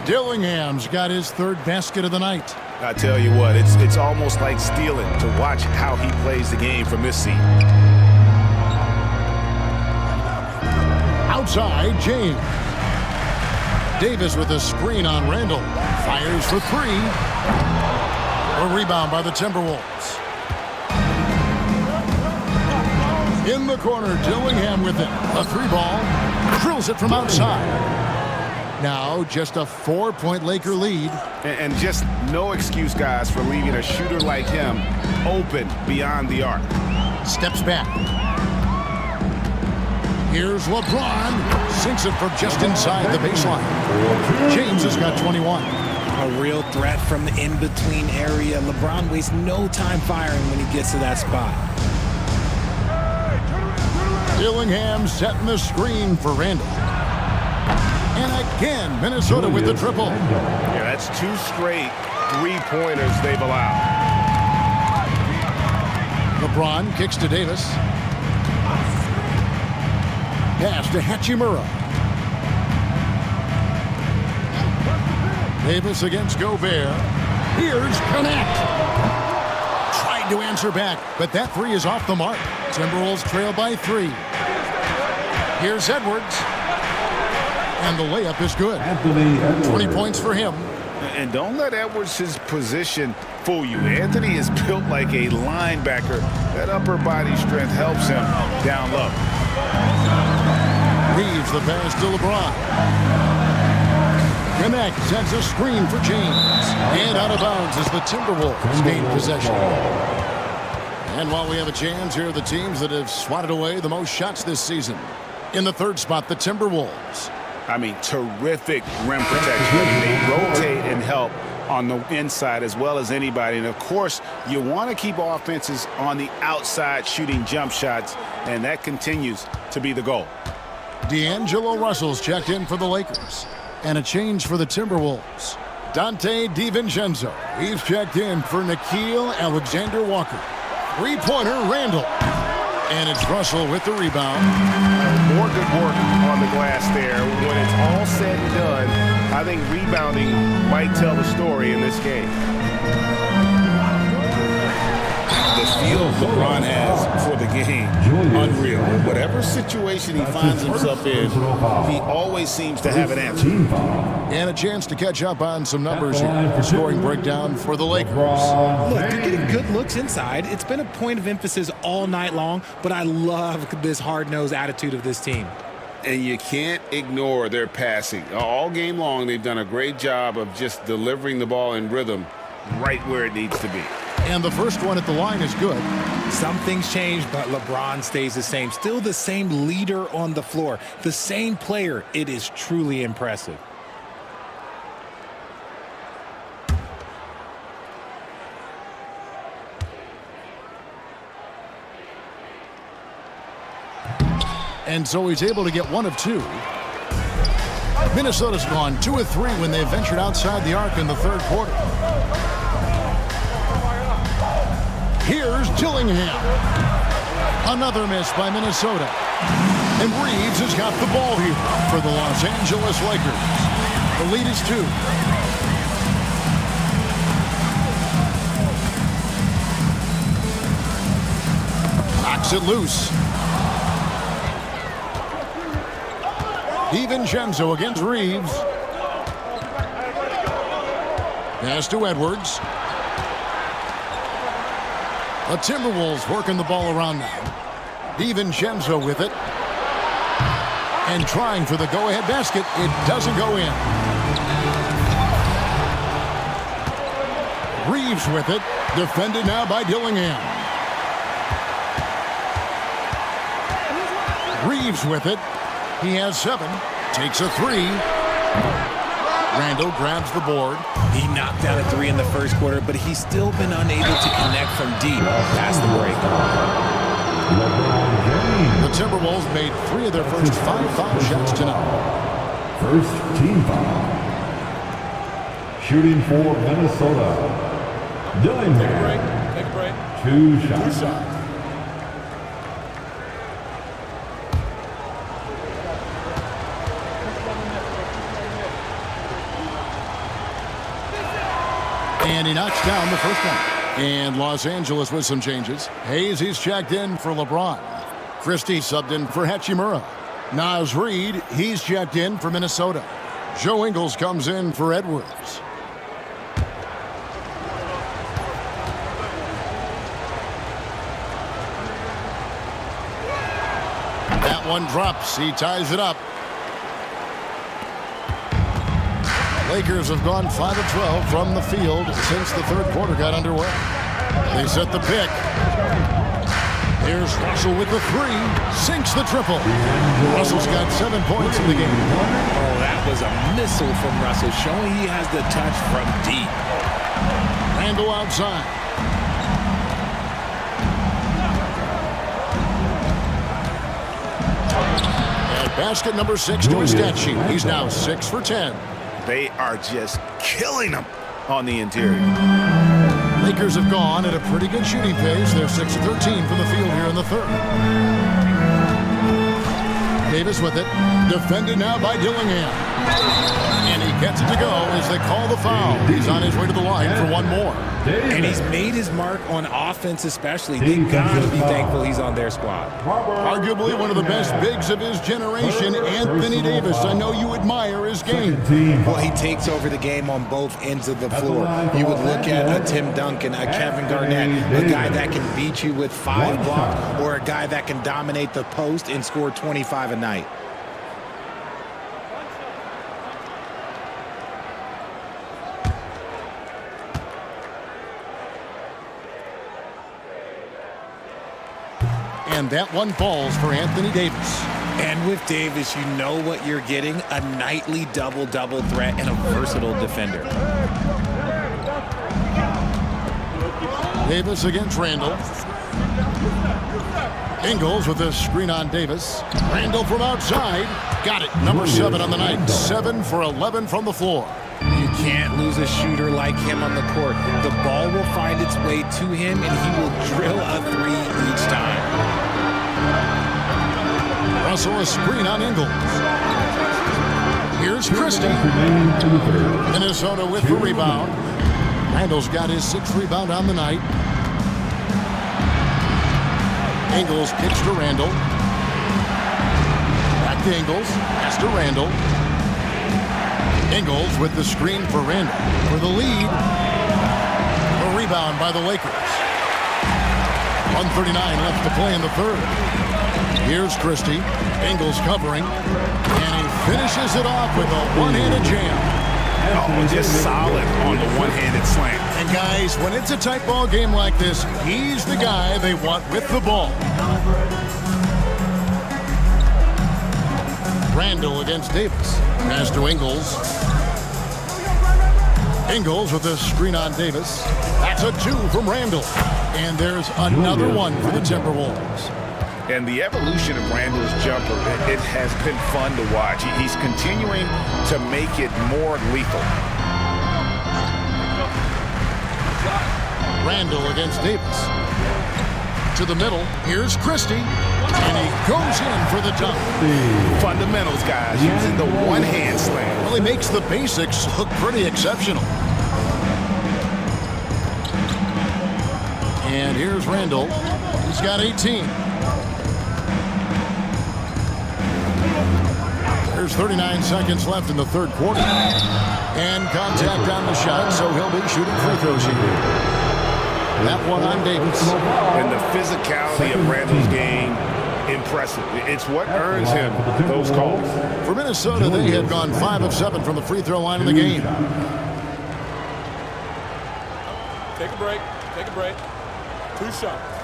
Dillingham's got his 3rd basket of the night. I tell you what, it's almost like stealing to watch how he plays the game from this seat. Outside, James. Davis with a screen on Randle. Fires for 3. A rebound by the Timberwolves. In the corner, Dillingham with it. A 3-ball. Drills it from outside. Now just a 4-point Laker lead. And just no excuse, guys, for leaving a shooter like him open beyond the arc. Steps back. Here's LeBron. Sinks it from just inside the baseline. James has got 21. A real threat from the in-between area. LeBron wastes no time firing when he gets to that spot. Dillingham setting the screen for Randle. And again, Minnesota with the triple. Yeah, that's 2 straight 3-pointers they've allowed. LeBron kicks to Davis. Pass to Hachimura. Davis against Gobert. Here's Connect. Tried to answer back, but that 3 is off the mark. Timberwolves trail by 3. Here's Edwards. And the layup is good. 20 points for him. And don't let Edwards' position fool you. Anthony is built like a linebacker. That upper body strength helps him down low. Reeves the pass to LeBron. Connect sets a screen for James. And out of bounds as the Timberwolves gain possession. And while we have a chance, here are the teams that have swatted away the most shots this season. In the 3rd spot, the Timberwolves. I mean, terrific rim protection. They rotate and help on the inside as well as anybody. And, of course, you want to keep offenses on the outside shooting jump shots, and that continues to be the goal. D'Angelo Russell's checked in for the Lakers. And a change for the Timberwolves. Dante DiVincenzo. He's checked in for Nickeil Alexander-Walker. 3-pointer, Randle. And it's Russell with the rebound. More good work on the glass there. When it's all said and done, I think rebounding might tell the story in this game. The feel LeBron has for the game, unreal. Whatever situation he finds himself in, he always seems to have an answer. And a chance to catch up on some numbers here. Scoring breakdown for the Lakers. Look, they're getting good looks inside. It's been a point of emphasis all night long, but I love this hard-nosed attitude of this team. And you can't ignore their passing. All game long, they've done a great job of just delivering the ball in rhythm right where it needs to be. And the first one at the line is good. Some things change, but LeBron stays the same. Still the same leader on the floor. The same player. It is truly impressive. And so he's able to get 1 of 2. Minnesota's gone 2 of 3 when they ventured outside the arc in the 3rd quarter. Here's Dillingham. Another miss by Minnesota. And Reeves has got the ball here for the Los Angeles Lakers. The lead is 2. Knocks it loose. DiVincenzo against Reeves. Pass to Edwards. The Timberwolves working the ball around now. DiVincenzo with it. And trying for the go-ahead basket. It doesn't go in. Reeves with it. Defended now by Dillingham. Reeves with it. He has 7. Takes a 3. Randall grabs the board. He knocked down a 3 in the first quarter, but he's still been unable to connect from deep past the break. The Timberwolves made 3 of their first 5 foul shots tonight. First team foul. Shooting for Minnesota. Dillingham. Take a break. 2 shots. And he knocks down the first one. And Los Angeles with some changes. Hayes, he's checked in for LeBron. Christie subbed in for Hachimura. Naz Reid, he's checked in for Minnesota. Joe Ingles comes in for Edwards. That one drops. He ties it up. Lakers have gone 5 of 12 from the field since the third quarter got underway. They set the pick. Here's Russell with the 3. Sinks the triple. Russell's got 7 points in the game. Oh, that was a missile from Russell, showing he has the touch from deep. Randall outside. And basket number 6 to his stat sheet. He's now 6 for 10. They are just killing them on the interior. Lakers have gone at a pretty good shooting pace. They're 6 of 13 from the field here in the third. Davis with it. Defended now by Dillingham. And he gets it to go as they call the foul. He's on his way to the line for one more. And he's made his mark on offense especially. They've got to be thankful he's on their squad. Arguably one of the best bigs of his generation, Anthony Davis. I know you admire his game. Well, he takes over the game on both ends of the floor. You would look at a Tim Duncan, a Kevin Garnett, a guy that can beat you with 5 blocks, or a guy that can dominate the post and score 25 a night. And that one falls for Anthony Davis. And with Davis, you know what you're getting, a nightly double-double threat and a versatile defender. Davis against Randall. Ingles with a screen on Davis. Randall from outside. Got it. Number 7 on the night. 7 for 11 from the floor. You can't lose a shooter like him on the court. The ball will find its way to him, and he will drill a 3 each time. Russell a screen on Ingles. Here's Christie. Minnesota with the rebound. Randall's got his 6th rebound on the night. Ingles kicks to Randall. Back to Ingles. Pass to Randall. Ingles with the screen for Randall for the lead. A rebound by the Lakers. 1:39 left to play in the third. Here's Christie. Ingles covering. And he finishes it off with a one-handed jam. Oh, just solid on the one-handed slam. And guys, when it's a tight ball game like this, he's the guy they want with the ball. Randall against Davis. Pass to Ingles. Ingles with a screen on Davis. That's a 2 from Randall. And there's another one for the Timberwolves. And the evolution of Randall's jumper, it has been fun to watch. He's continuing to make it more lethal. Randall against Davis. to the middle. Here's Christie. And he goes in for the dunk. Fundamentals, guys, using the one-hand slam. Well, he makes the basics look pretty exceptional. And here's Randall. He's got 18. There's 39 seconds left in the third quarter. And contact on the shot, so he'll be shooting free throws here. That one on Davis. And the physicality of Randall's game, impressive. It's what earns him those calls. For Minnesota, they had gone 5 of 7 from the free throw line in the game. Take a break. Take a break. 2 shots.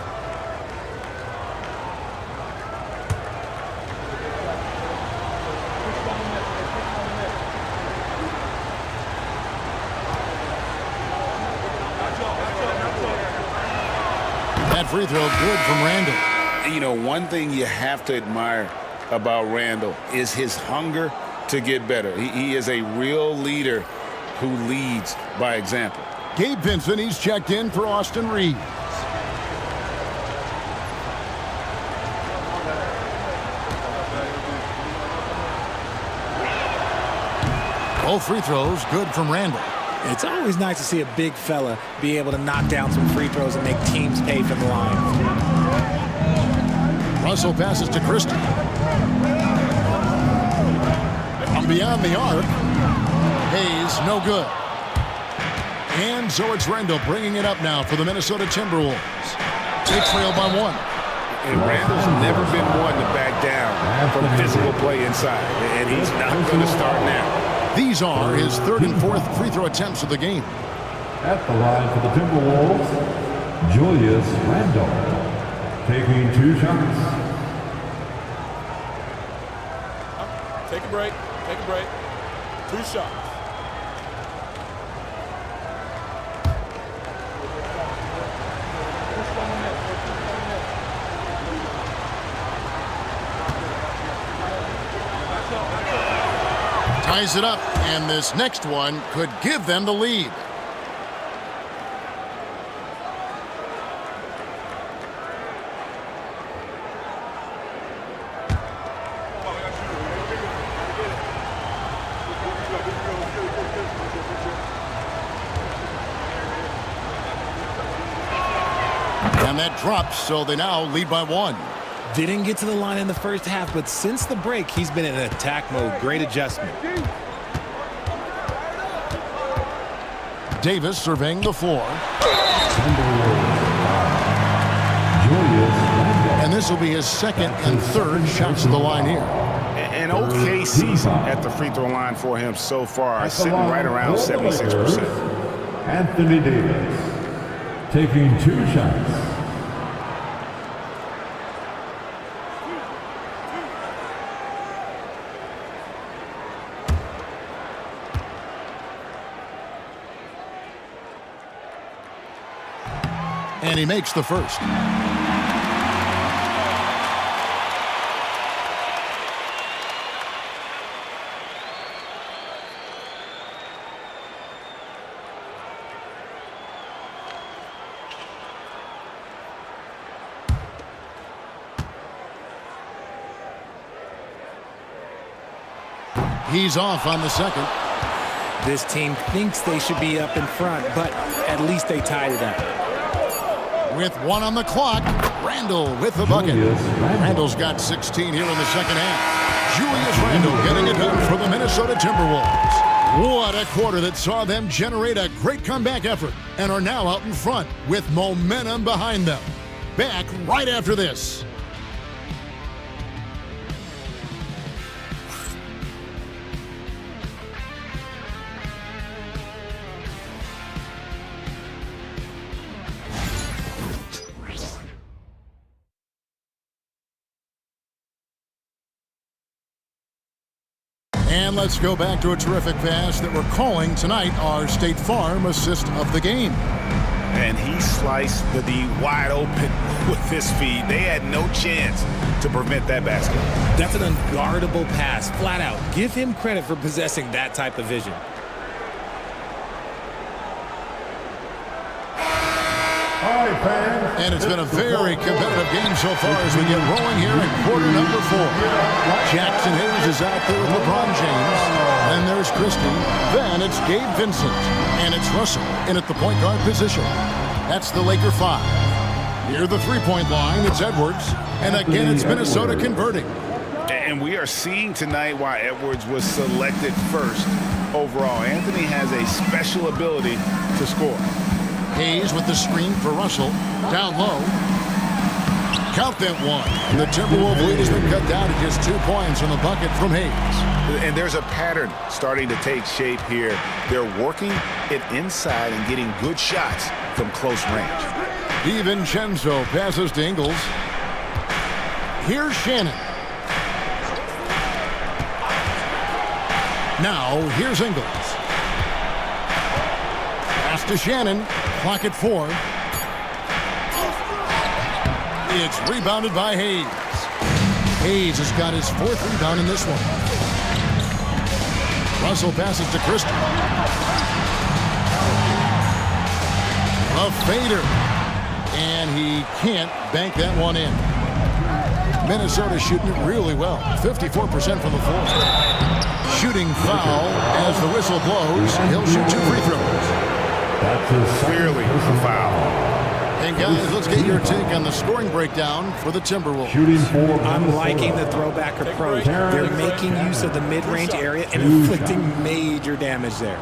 That free throw good from Randall. You know, one thing you have to admire about Randall is his hunger to get better. He is a real leader who leads by example. Gabe Vincent, he's checked in for Austin Reeves. Both free throws good from Randall. It's always nice to see a big fella be able to knock down some free throws and make teams pay for the line. Russell passes to Christie. From beyond the arc. Hayes, no good. And so it's Randall bringing it up now for the Minnesota Timberwolves. They trail by 1. And Randall's never been one to back down from physical play inside. And he's not going to start now. These are his 3rd and 4th free throw attempts of the game. At the line for the Timberwolves, Julius Randle, taking 2 shots. Take a break. Take a break. 2 shots. Ties it up, and this next one could give them the lead. And that drops, so they now lead by 1. Didn't get to the line in the first half, but since the break, he's been in attack mode. Great adjustment. Davis surveying the floor. And this will be his 2nd and 3rd shots at the line here. An okay season at the free throw line for him so far, sitting right around 76%. Anthony Davis, taking 2 shots. And he makes the first. He's off on the second. This team thinks they should be up in front, but at least they tied it up. With 1 on the clock, Randall with the bucket. Randall's got 16 here in the second half. Julius Randall getting it done for the Minnesota Timberwolves. What a quarter that saw them generate a great comeback effort and are now out in front with momentum behind them. Back right after this. And let's go back to a terrific pass that we're calling tonight our State Farm assist of the game. And he sliced the D wide open with his feet. They had no chance to prevent that basket. That's an unguardable pass, flat out. Give him credit for possessing that type of vision. All right, fans. And it's been a very competitive game so far as we get rolling here in quarter number 4. Jackson Hayes is out there with LeBron James. Then there's Christie. Then it's Gabe Vincent. And it's Russell in at the point guard position. That's the Laker 5. Near the three-point line, it's Edwards. And again, it's Minnesota converting. And we are seeing tonight why Edwards was selected first overall. Anthony has a special ability to score. Hayes with the screen for Russell. Down low. Count that one. The Timberwolves lead has been cut down to just 2 points on the bucket from Hayes. And there's a pattern starting to take shape here. They're working it inside and getting good shots from close range. DiVincenzo passes to Ingles. Here's Shannon. Now, here's Ingles. Pass to Shannon. Clock at 4. It's rebounded by Hayes. Hayes has got his 4th rebound in this one. Russell passes to Christie. A fader. And he can't bank that one in. Minnesota shooting it really well. 54% from the floor. Shooting foul as the whistle blows. He'll shoot 2 free throws. That's Clearly a foul. And guys, let's get your take on the scoring breakdown for the Timberwolves. shooting for I'm liking the throwback approach. They're making use of the mid-range area and inflicting major damage there.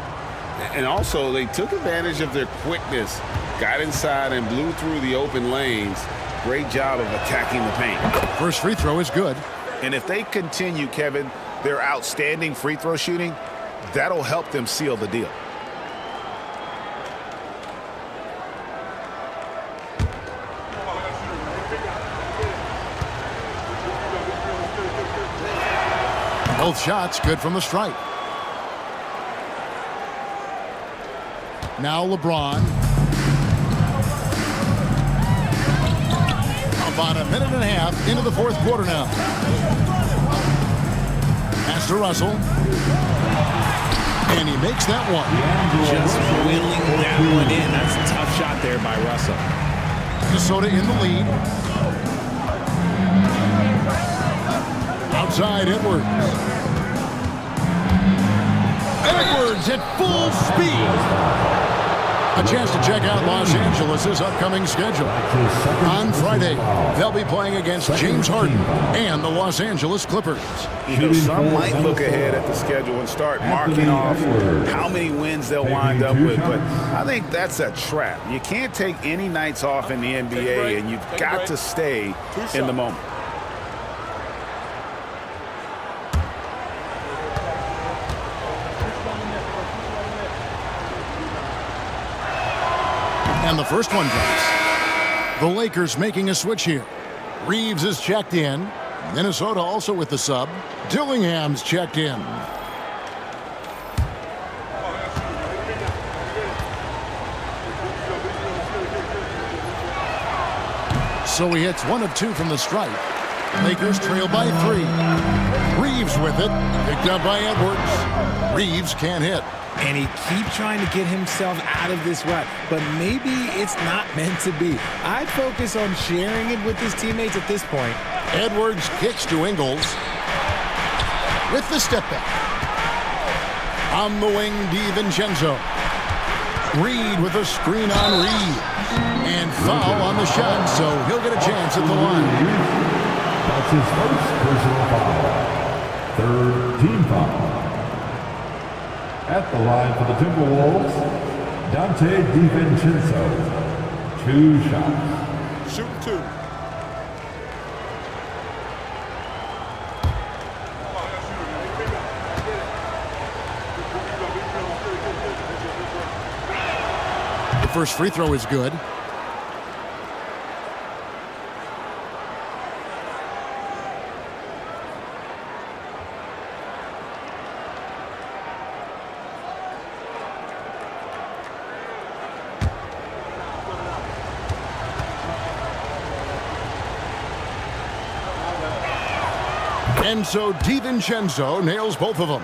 And also, they took advantage of their quickness, got inside and blew through the open lanes. Great job of attacking the paint. First free throw is good. And if they continue, Kevin, their outstanding free throw shooting, that'll help them seal the deal. Both shots good from the stripe. Now LeBron. About a minute and a half into the 4th quarter now. Pass to Russell. And he makes that one. Just wheeling that one in. That's a tough shot there by Russell. Minnesota in the lead. Outside Edwards. Edwards at full speed. A chance to check out Los Angeles' upcoming schedule. On Friday, they'll be playing against James Harden and the Los Angeles Clippers. You know, some might look ahead at the schedule and start marking off how many wins they'll wind up with, but I think that's a trap. You can't take any nights off in the NBA, and you've got to stay in the moment. And the first one drops. The Lakers making a switch here. Reeves is checked in. Minnesota also with the sub. Dillingham's checked in. So he hits 1 of 2 from the stripe. Lakers trail by 3. Reeves with it. Picked up by Edwards. Reeves can't hit. And he keeps trying to get himself out of this rut, but maybe it's not meant to be. I'd focus on sharing it with his teammates at this point. Edwards kicks to Ingles with the step back. On the wing, DiVincenzo. Reed with a screen on Reed. And foul on the shot, so he'll get a chance at the line. That's his first personal foul. 3rd team foul. At the line for the Timberwolves, Dante DiVincenzo. 2 shots. Shooting 2. The first free throw is good. And so DiVincenzo nails both of them.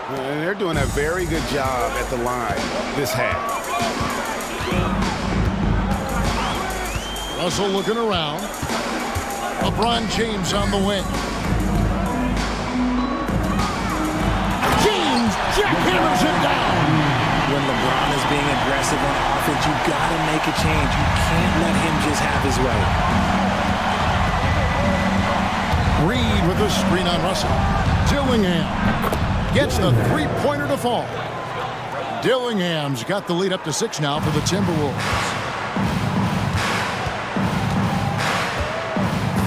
And they're doing a very good job at the line this half. Russell looking around. LeBron James on the wing. James jackhammers it down. When LeBron is being aggressive on offense, you got to make a change. You can't let him just have his way. Reed with the screen on Russell. Dillingham gets the three-pointer to fall. Dillingham's got the lead up to 6 now for the Timberwolves.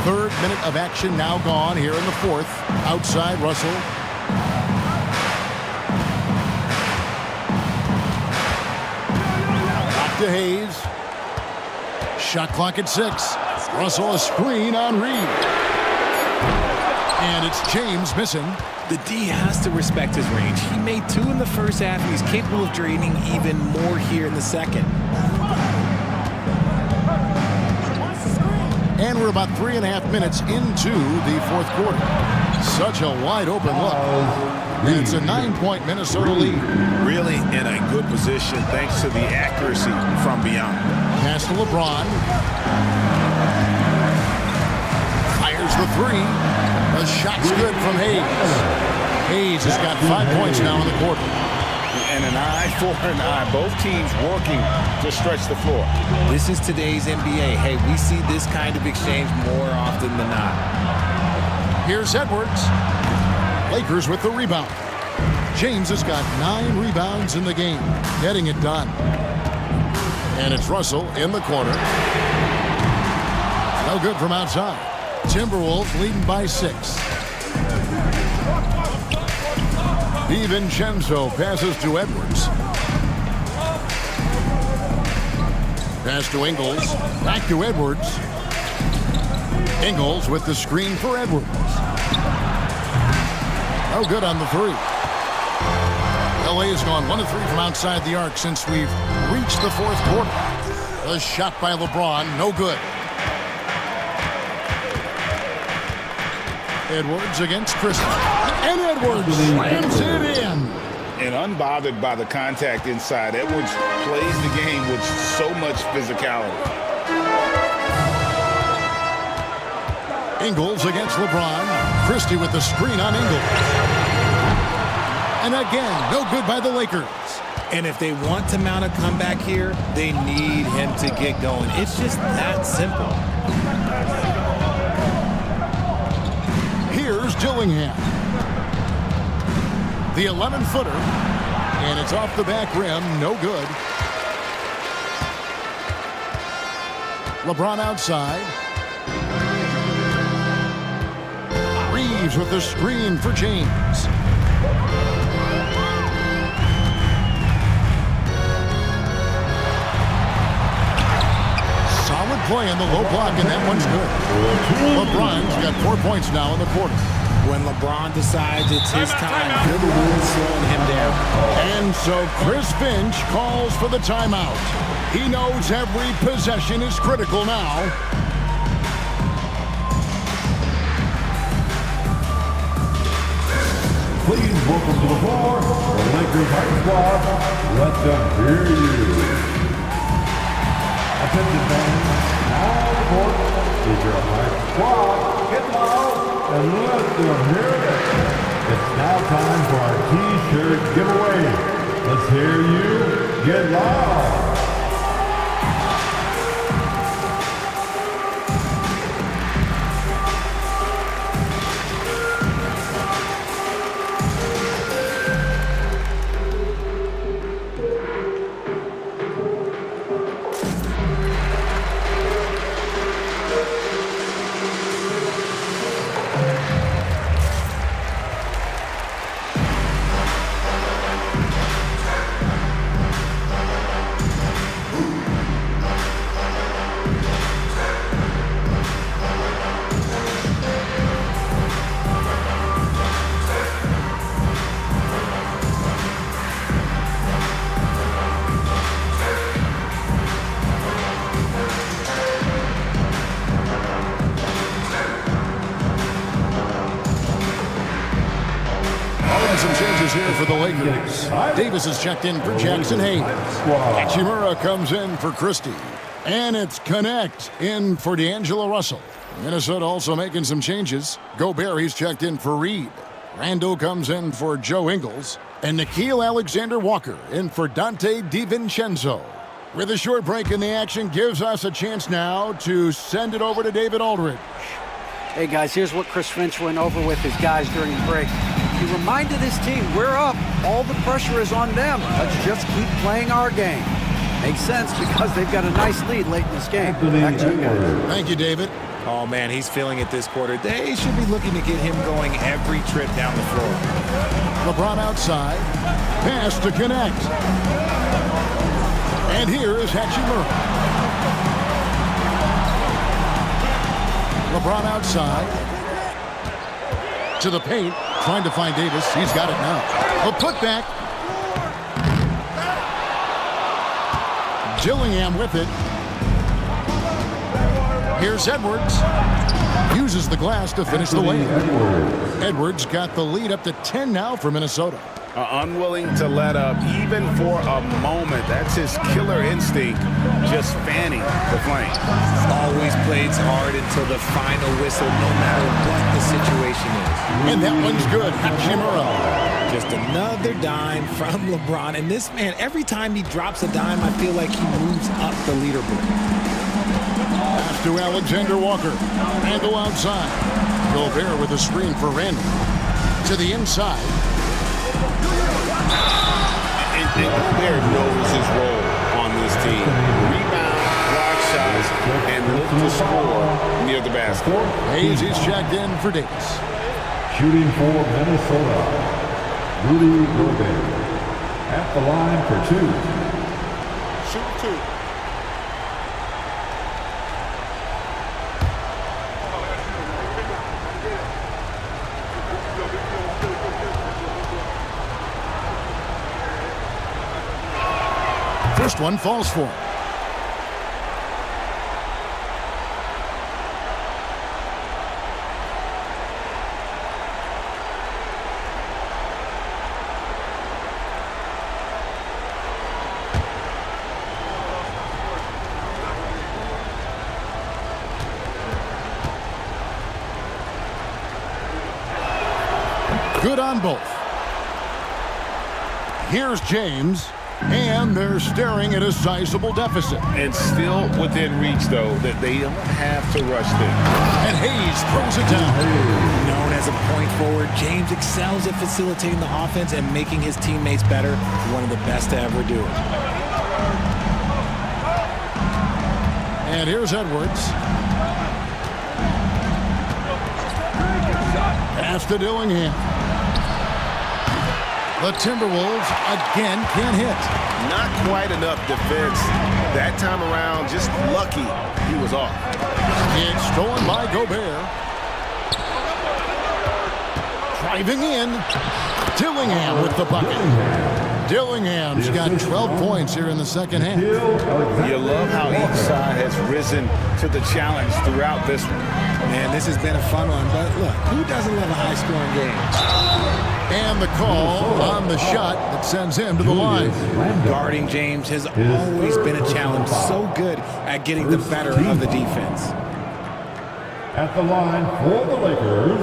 Third minute of action now gone here in the fourth. Outside Russell. Back to Hayes. Shot clock at 6. Russell a screen on Reed. And it's James missing. The D has to respect his range. He made 2 in the first half, and he's capable of draining even more here in the second. And we're about 3.5 minutes into the fourth quarter. Such a wide open look. And it's a 9-point Minnesota lead. Really in a good position thanks to the accuracy from beyond. Pass to LeBron. Fires the 3. The shot's good from Hayes. Hayes has got 5 points now in the quarter. And an eye for an eye. Both teams working to stretch the floor. This is today's NBA. Hey, we see this kind of exchange more often than not. Here's Edwards. Lakers with the rebound. James has got 9 rebounds in the game, getting it done. And it's Russell in the corner. No good from outside. Timberwolves leading by 6. DiVincenzo passes to Edwards. Pass to Ingles. Back to Edwards. Ingles with the screen for Edwards. No good on the 3. LA has gone 1 of 3 from outside the arc since we've reached the fourth quarter. A shot by LeBron, no good. Edwards against Christie. And Edwards slams it in. And unbothered by the contact inside, Edwards plays the game with so much physicality. Ingles against LeBron. Christie with the screen on Ingles. And again, no good by the Lakers. And if they want to mount a comeback here, they need him to get going. It's just that simple. Here's Dillingham. The 11-footer. And it's off the back rim. No good. LeBron outside. Reeves with the screen for James. Solid play in the low block, and that one's good. LeBron's got 4 points now in the quarter. When LeBron decides it's his time, good rules slowing him down. And so Chris Finch calls for the timeout. He knows every possession is critical now. Please welcome to the floor, the Lakers high squad. Let them hear you. Attention fans, now on the court is your high squad. Get loud and let them hear it. It's now time for our T-shirt giveaway. Let's hear you get loud. Some changes here for the Lakers. Davis is checked in for Jackson Hayes. Hachimura comes in for Christie. And it's Connect in for D'Angelo Russell. Minnesota also making some changes. Gobert, he's checked in for Reed. Randall comes in for Joe Ingles. And Nickeil Alexander-Walker in for Dante DiVincenzo. With a short break in the action, gives us a chance now to send it over to David Aldridge. Hey, guys, here's what Chris Finch went over with his guys during the break. He reminded his team, we're up. All the pressure is on them. Let's just keep playing our game. Makes sense because they've got a nice lead late in this game. Back to you guys. Thank you, David. Oh, man, he's feeling it this quarter. They should be looking to get him going every trip down the floor. LeBron outside. Pass to Connect. And here is Hachimura. LeBron outside. To the paint. Trying to find Davis. He's got it now. A putback. Gillingham with it. Here's Edwards. Uses the glass to finish the lane. Edwards got the lead up to 10 now for Minnesota. Unwilling to let up even for a moment. That's his killer instinct, just fanning the flame. Always plays hard until the final whistle, no matter what the situation is. And that one's good. Hachimura. Just another dime from LeBron. And this man, every time he drops a dime, I feel like he moves up the leaderboard. Pass to Alexander Walker. Randall outside. Gobert with a screen for Randall. To the inside. And Gobert knows his role on this team. Rebound, block shots, and look to score near the basket. Hayes is checked in for Davis. Shooting for Minnesota, Rudy Gobert. At the line for two. Shoot two. First one falls for him. Good on both. Here's James. And they're staring at a sizable deficit. And still within reach, though, that they don't have to rush things. And Hayes throws it down. Known as a point forward, James excels at facilitating the offense and making his teammates better. One of the best to ever do it. And here's Edwards. Pass to Dillingham. The Timberwolves again can't hit. Not quite enough defense that time around. Just lucky he was off. It's stolen by Gobert. Driving in. Dillingham with the bucket. Dillingham's got 12 points here in the second half. You love how each side has risen to the challenge throughout this one. Man, this has been a fun one, but look, who doesn't love a high-scoring game? And the call on the shot that sends him to the line. Guarding James has always been a challenge. So good at getting the better of the defense. At the line for the Lakers,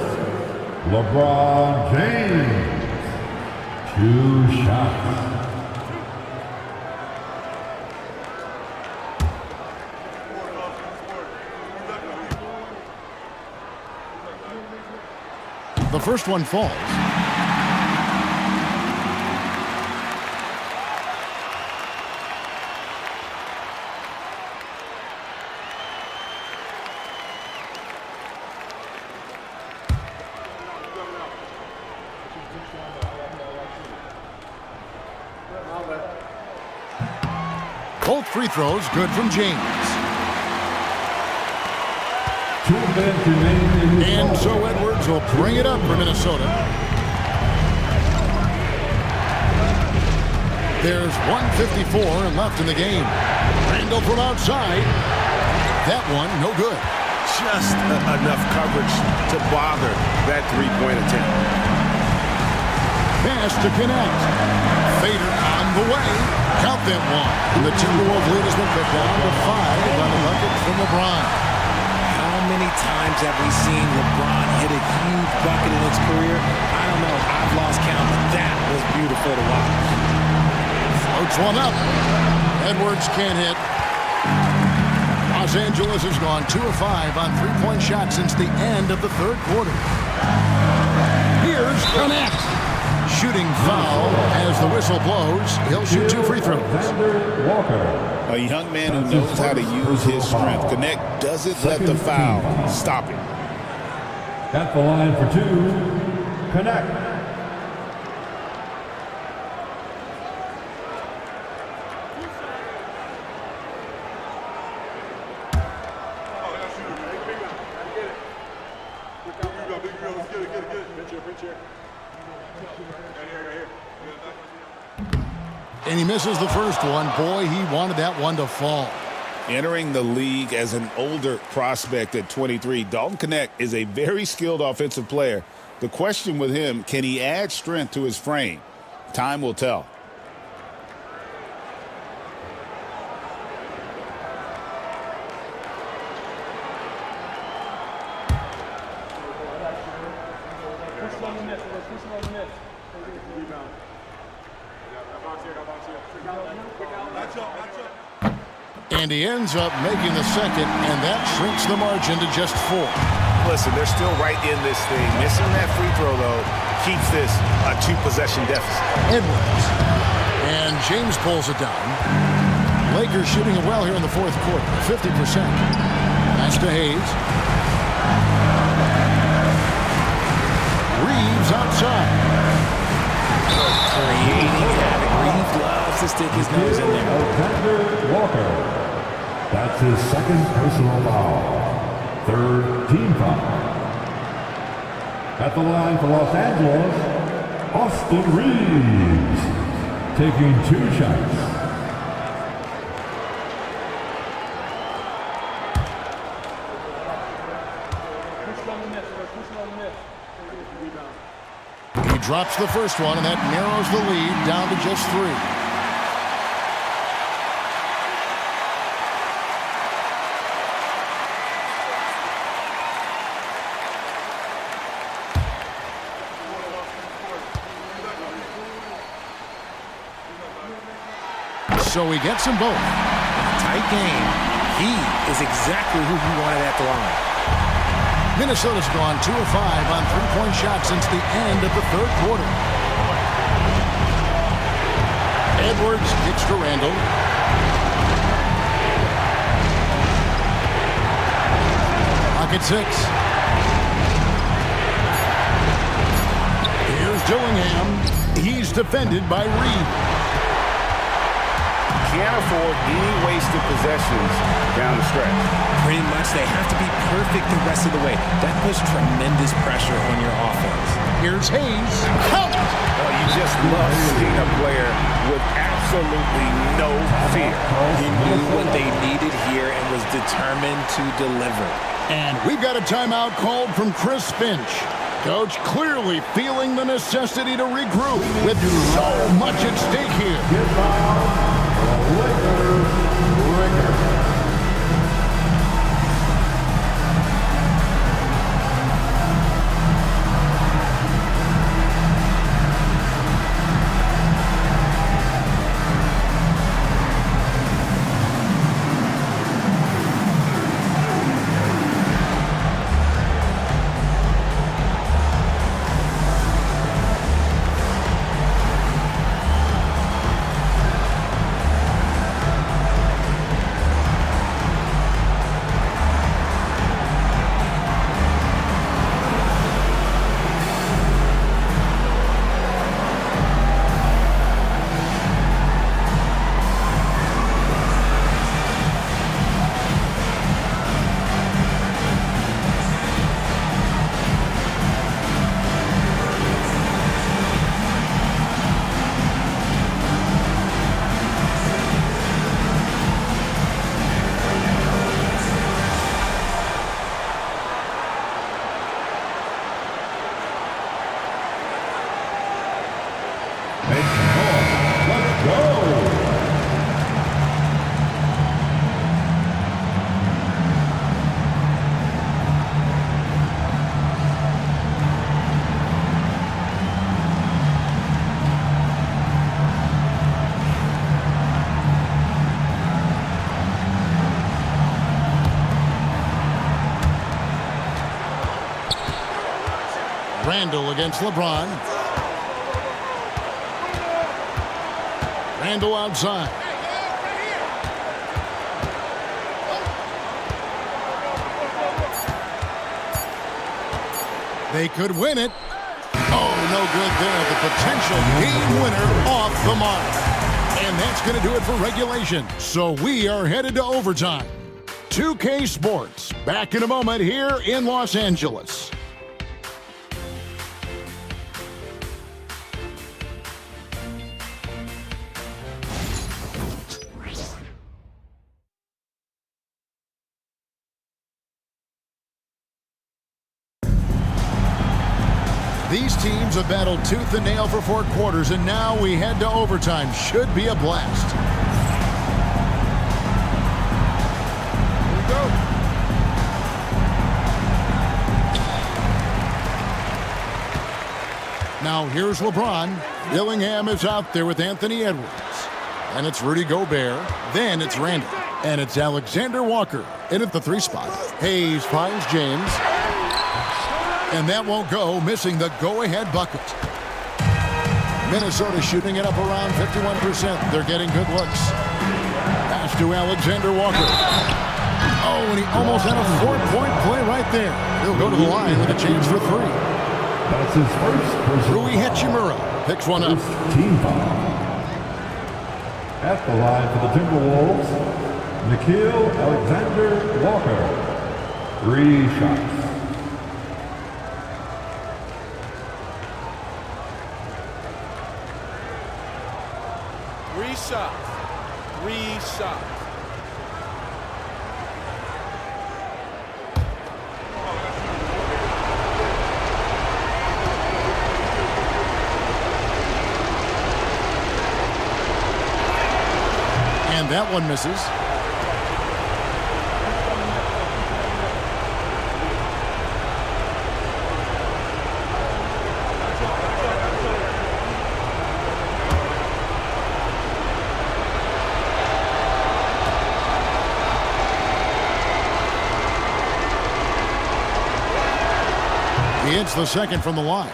LeBron James. 2 shots. The first one falls. Both free throws good from James. And so Edwards will bring it up for Minnesota. There's 1:54 left in the game. Randall from outside. That one, no good. Just enough coverage to bother that three-point attempt. Pass to Connect. Fader on the way. Count that one. And the Timberwolves lead has been cut down to 5 on the bucket from LeBron. How many times have we seen LeBron hit a huge bucket in his career? I don't know. I've lost count, but that was beautiful to watch. Floats one up. Edwards can't hit. Los Angeles has gone 2 of 5 on three-point shots since the end of the third quarter. Here's Connect. Shooting foul as the whistle blows. He'll shoot 2 free throws. A young man who knows how to use his strength. Connect doesn't let the foul stop him. At the line for 2, Connect. And he misses the first one. Boy, he wanted that one to fall. Entering the league as an older prospect at 23, Dalton Connect is a very skilled offensive player. The question with him, can he add strength to his frame? Time will tell. And he ends up making the second, and that shrinks the margin to just 4. Listen, they're still right in this thing. Missing that free throw, though, keeps this a 2-possession deficit. Edwards. And James pulls it down. Lakers shooting it well here in the fourth quarter, 50%. That's to Hayes. Reeves outside. Creating havoc. Reeves loves to stick his nose in there. Alexander Walker. That's his second personal foul. Third team foul. At the line for Los Angeles, Austin Reeves. Taking 2 shots. He drops the first one, and that narrows the lead down to just 3. So he gets them both. Tight game. He is exactly who he wanted at the line. Minnesota's gone 2 of 5 on three-point shots since the end of the third quarter. Edwards kicks to Randall. Pocket 6. Here's Dillingham. He's defended by Reed. Can't afford any wasted possessions down the stretch. Pretty much, they have to be perfect the rest of the way. That puts tremendous pressure on your offense. Here's Hayes. Count! Oh, you just love seeing a player with absolutely no fear. He knew what they needed here and was determined to deliver. And we've got a timeout called from Chris Finch. Coach clearly feeling the necessity to regroup with so much at stake here. Randall against LeBron. Randall outside. They could win it. Oh, no good there. The potential game winner off the mark. And that's going to do it for regulation. So we are headed to overtime. 2K Sports, back in a moment here in Los Angeles. These teams have battled tooth and nail for 4 quarters, and now we head to overtime. Should be a blast. Here we go. Now here's LeBron. Dillingham is out there with Anthony Edwards. And it's Rudy Gobert. Then it's Randall. And it's Alexander Walker in at the 3 spot. Hayes finds James. And that won't go, missing the go-ahead bucket. Minnesota shooting it up around 51%. They're getting good looks. Pass to Alexander Walker. Oh, and he almost had a 4-point play right there. He'll go to the line with a chance for 3. That's his first. Rui Hachimura picks one up. Team foul. At the line for the Timberwolves, Nickeil Alexander-Walker. 3 shots. Three shots. And that one misses. He hits the second from the line.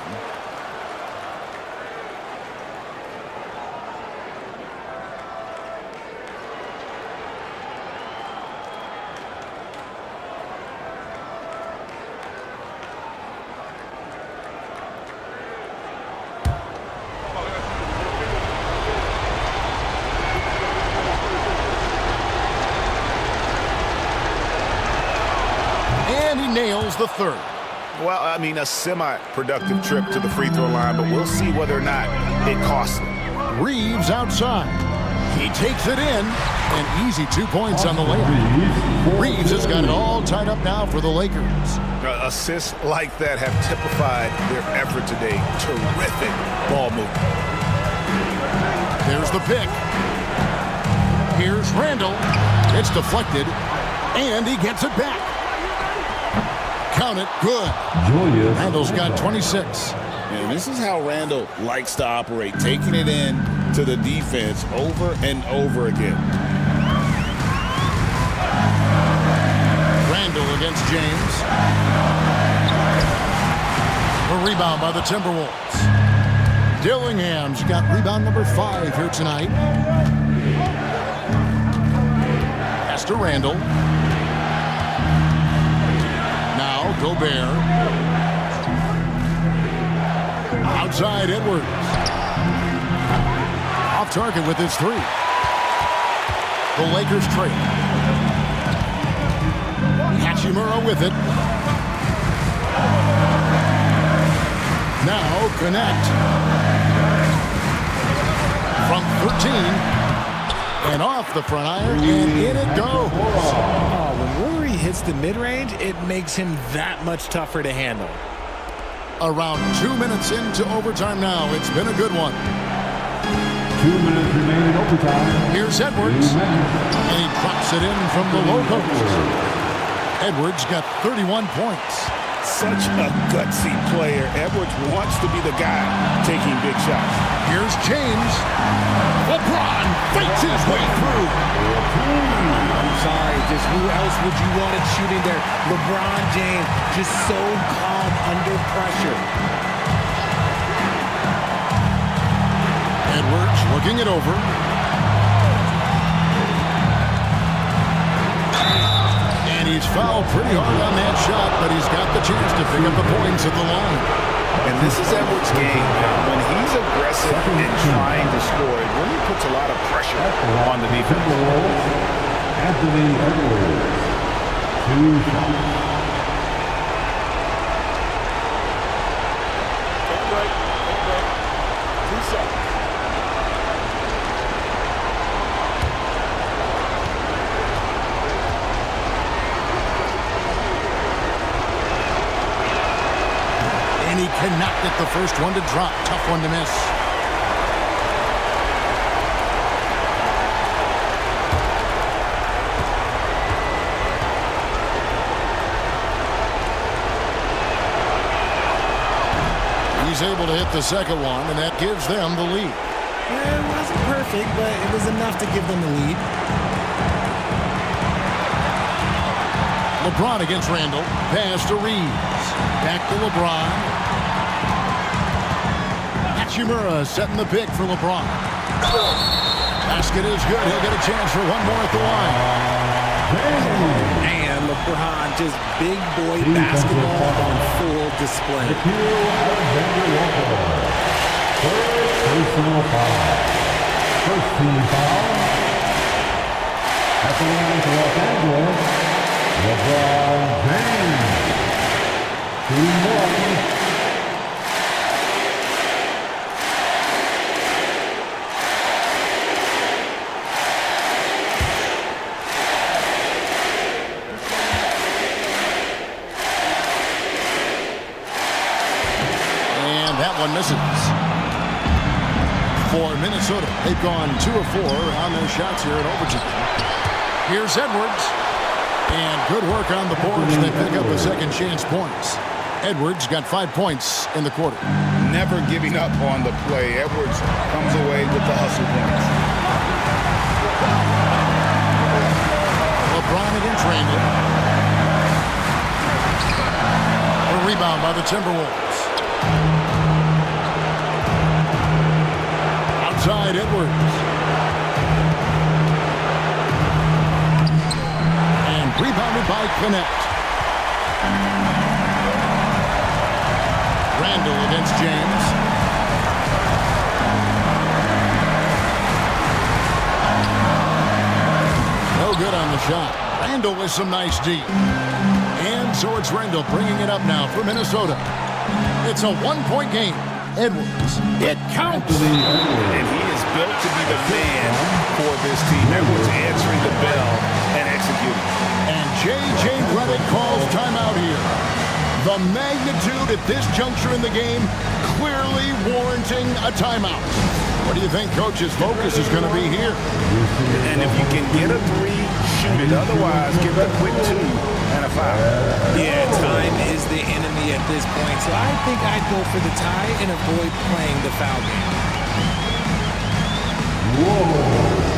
And he nails the third. Well, I mean, a semi-productive trip to the free throw line, but we'll see whether or not it costs him. Reeves outside. He takes it in. An easy 2 points on the layup. Reeves has got it all tied up now for the Lakers. Assists like that have typified their effort today. Terrific ball movement. There's the pick. Here's Randall. It's deflected, and he gets it back. Count it. Good. Randall's got 26. And this is how Randall likes to operate, taking it in to the defense over and over again. Randall against James. A rebound by the Timberwolves. Dillingham's got rebound number 5 here tonight. Pass to Randall. Now Gobert. Outside Edwards. Off target with his 3. The Lakers trade. Hachimura with it. Now connect. From 13. And off the front iron, and in it goes. Oh, when Rory hits the mid-range, it makes him that much tougher to handle. Around 2 minutes into overtime now. It's been a good one. 2 minutes remaining overtime. Here's Edwards. And he drops it in from the low post. Edwards got 31 points. Such a gutsy player. Edwards wants to be the guy taking big shots. Here's James. LeBron fights his way through. I'm sorry, just who else would you want it shooting there? LeBron James, just so calm under pressure. Edwards looking it over. And he's fouled pretty hard on that shot, but he's got the chance to pick up the points at the line. And this is Edwards' game. When he's aggressive and trying to score, it really puts a lot of pressure on the defense. Anthony Edwards, 2 shots. Take a break. Take a break. 2 shots. And he cannot get the first one to drop. Tough one to miss. He's able to hit the second one, and that gives them the lead. It wasn't perfect, but it was enough to give them the lead. LeBron against Randall. Pass to Reeves. Back to LeBron. Hachimura setting the pick for LeBron. Basket is good. He'll get a chance for one more at the line. And LeBron, just big boy basketball on full display. Personal foul. First team foul. At the line to Los Angeles, LeBron James. 2-1. That one misses. For Minnesota, they've gone 2 of 4 on their shots here in overtime. Here's Edwards. And good work on the boards. They pick up a second chance points. Edwards got 5 points in the quarter. Never giving up on the play. Edwards comes away with the hustle points. LeBron against Randall. A rebound by the Timberwolves. Outside Edwards. And rebounded by Kennett. Randall against James. No good on the shot. Randall with some nice D. And so it's Randall bringing it up now for Minnesota. It's a 1-point game. Edwards. It counts. And he is built to be the man for this team. Edwards answering the bell and executing. And J.J. Redick calls timeout here. The magnitude at this juncture in the game clearly warranting a timeout. What do you think Coach's focus is going to be here? And if you can get a 3, shoot it. Otherwise, give a quick 2 and a foul. Yeah, time is the enemy at this point. So I think I'd go for the tie and avoid playing the foul game. Whoa.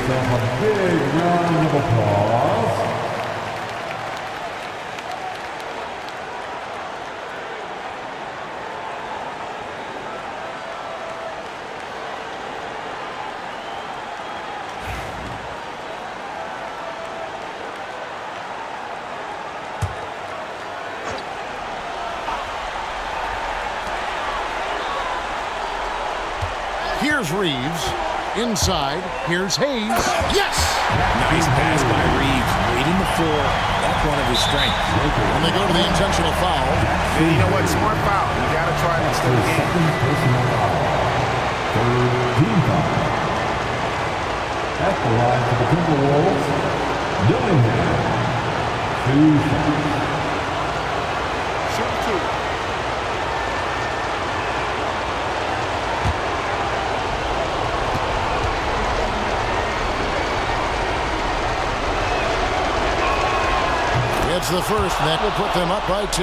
A big round of applause. Here's Reeves. inside. Here's Hayes. Yes! Nice pass by Reeves. Reading the floor. That's one of his strengths. And they go to the intentional foul. And you know what? Smart foul. You got to try to extend the game. Second personal foul. Third team foul. At the line for the Timberwolves, Dillingham. 2 shots. Shoot 2. It's the first, and that will put them up by 2.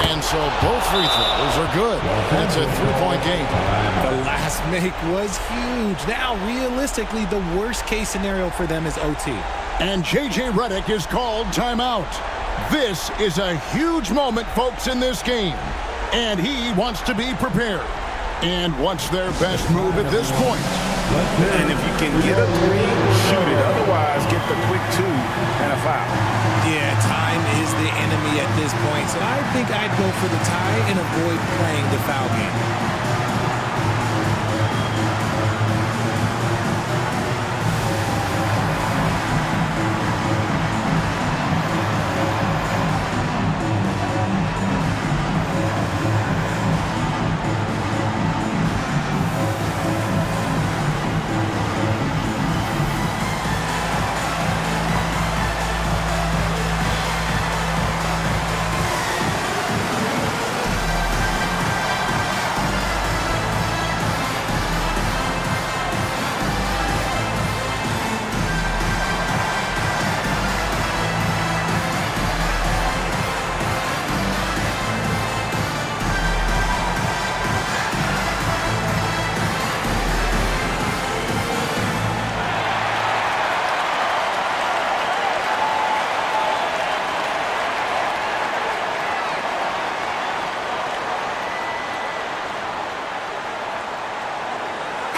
And so both free throws are good. That's a 3-point game. The last make was huge. Now, realistically, the worst-case scenario for them is OT. And J.J. Redick is called timeout. This is a huge moment, folks, in this game. And he wants to be prepared. And what's their best move at this point? And if you can get a 3, shoot it. Otherwise, get the quick 2 and a foul. Yeah, time is the enemy at this point. So I think I'd go for the tie and avoid playing the foul game.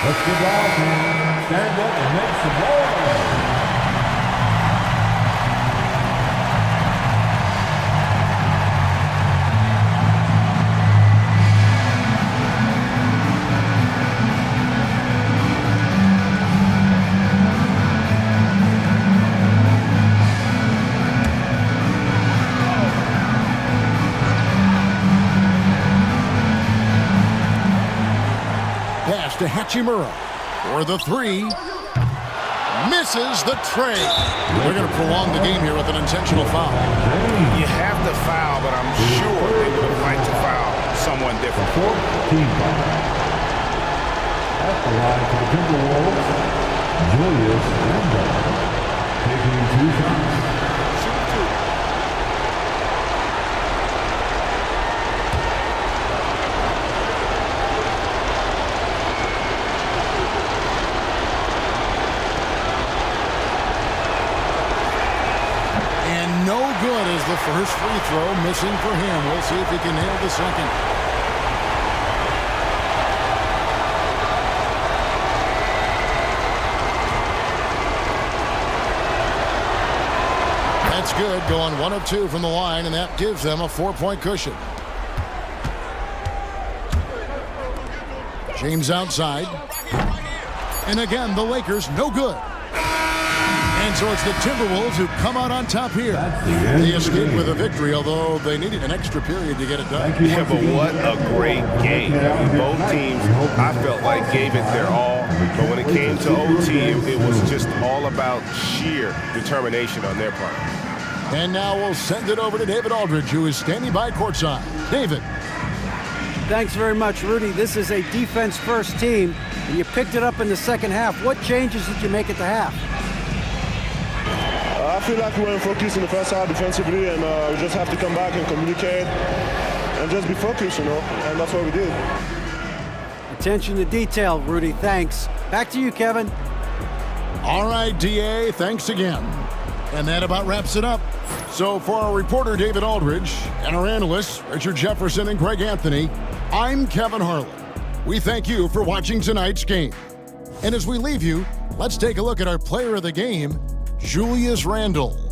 Let's get off and stand up and make some noise. Pass to Hachimura for the 3. Misses the tray. They're going to prolong the game here with an intentional foul. You have to foul, but I'm sure they would have liked to foul someone different. Team foul. At the line for the Timberwolves, Julius Randle taking 2 shots. No good as the first free throw missing for him. We'll see if he can nail the second. That's good, going 1 of 2 from the line, and that gives them a 4-point cushion. James outside. And again, the Lakers no good. And so it's the Timberwolves who come out on top here. They escaped with a victory, although they needed an extra period to get it done. Yeah, but what a great game. Both teams, I felt like, gave it their all. But when it came to OT, it was just all about sheer determination on their part. And now we'll send it over to David Aldridge, who is standing by courtside. David. Thanks very much, Rudy. This is a defense-first team, and you picked it up in the second half. What changes did you make at the half? I feel like we weren't focused in the first half defensively, and we just have to come back and communicate and just be focused, and that's what we did. Attention to detail, Rudy. Thanks. Back to you, Kevin. All right, DA, thanks again. And that about wraps it up. So for our reporter, David Aldridge, and our analysts, Richard Jefferson and Greg Anthony, I'm Kevin Harlan. We thank you for watching tonight's game. And as we leave you, let's take a look at our player of the game, Julius Randle.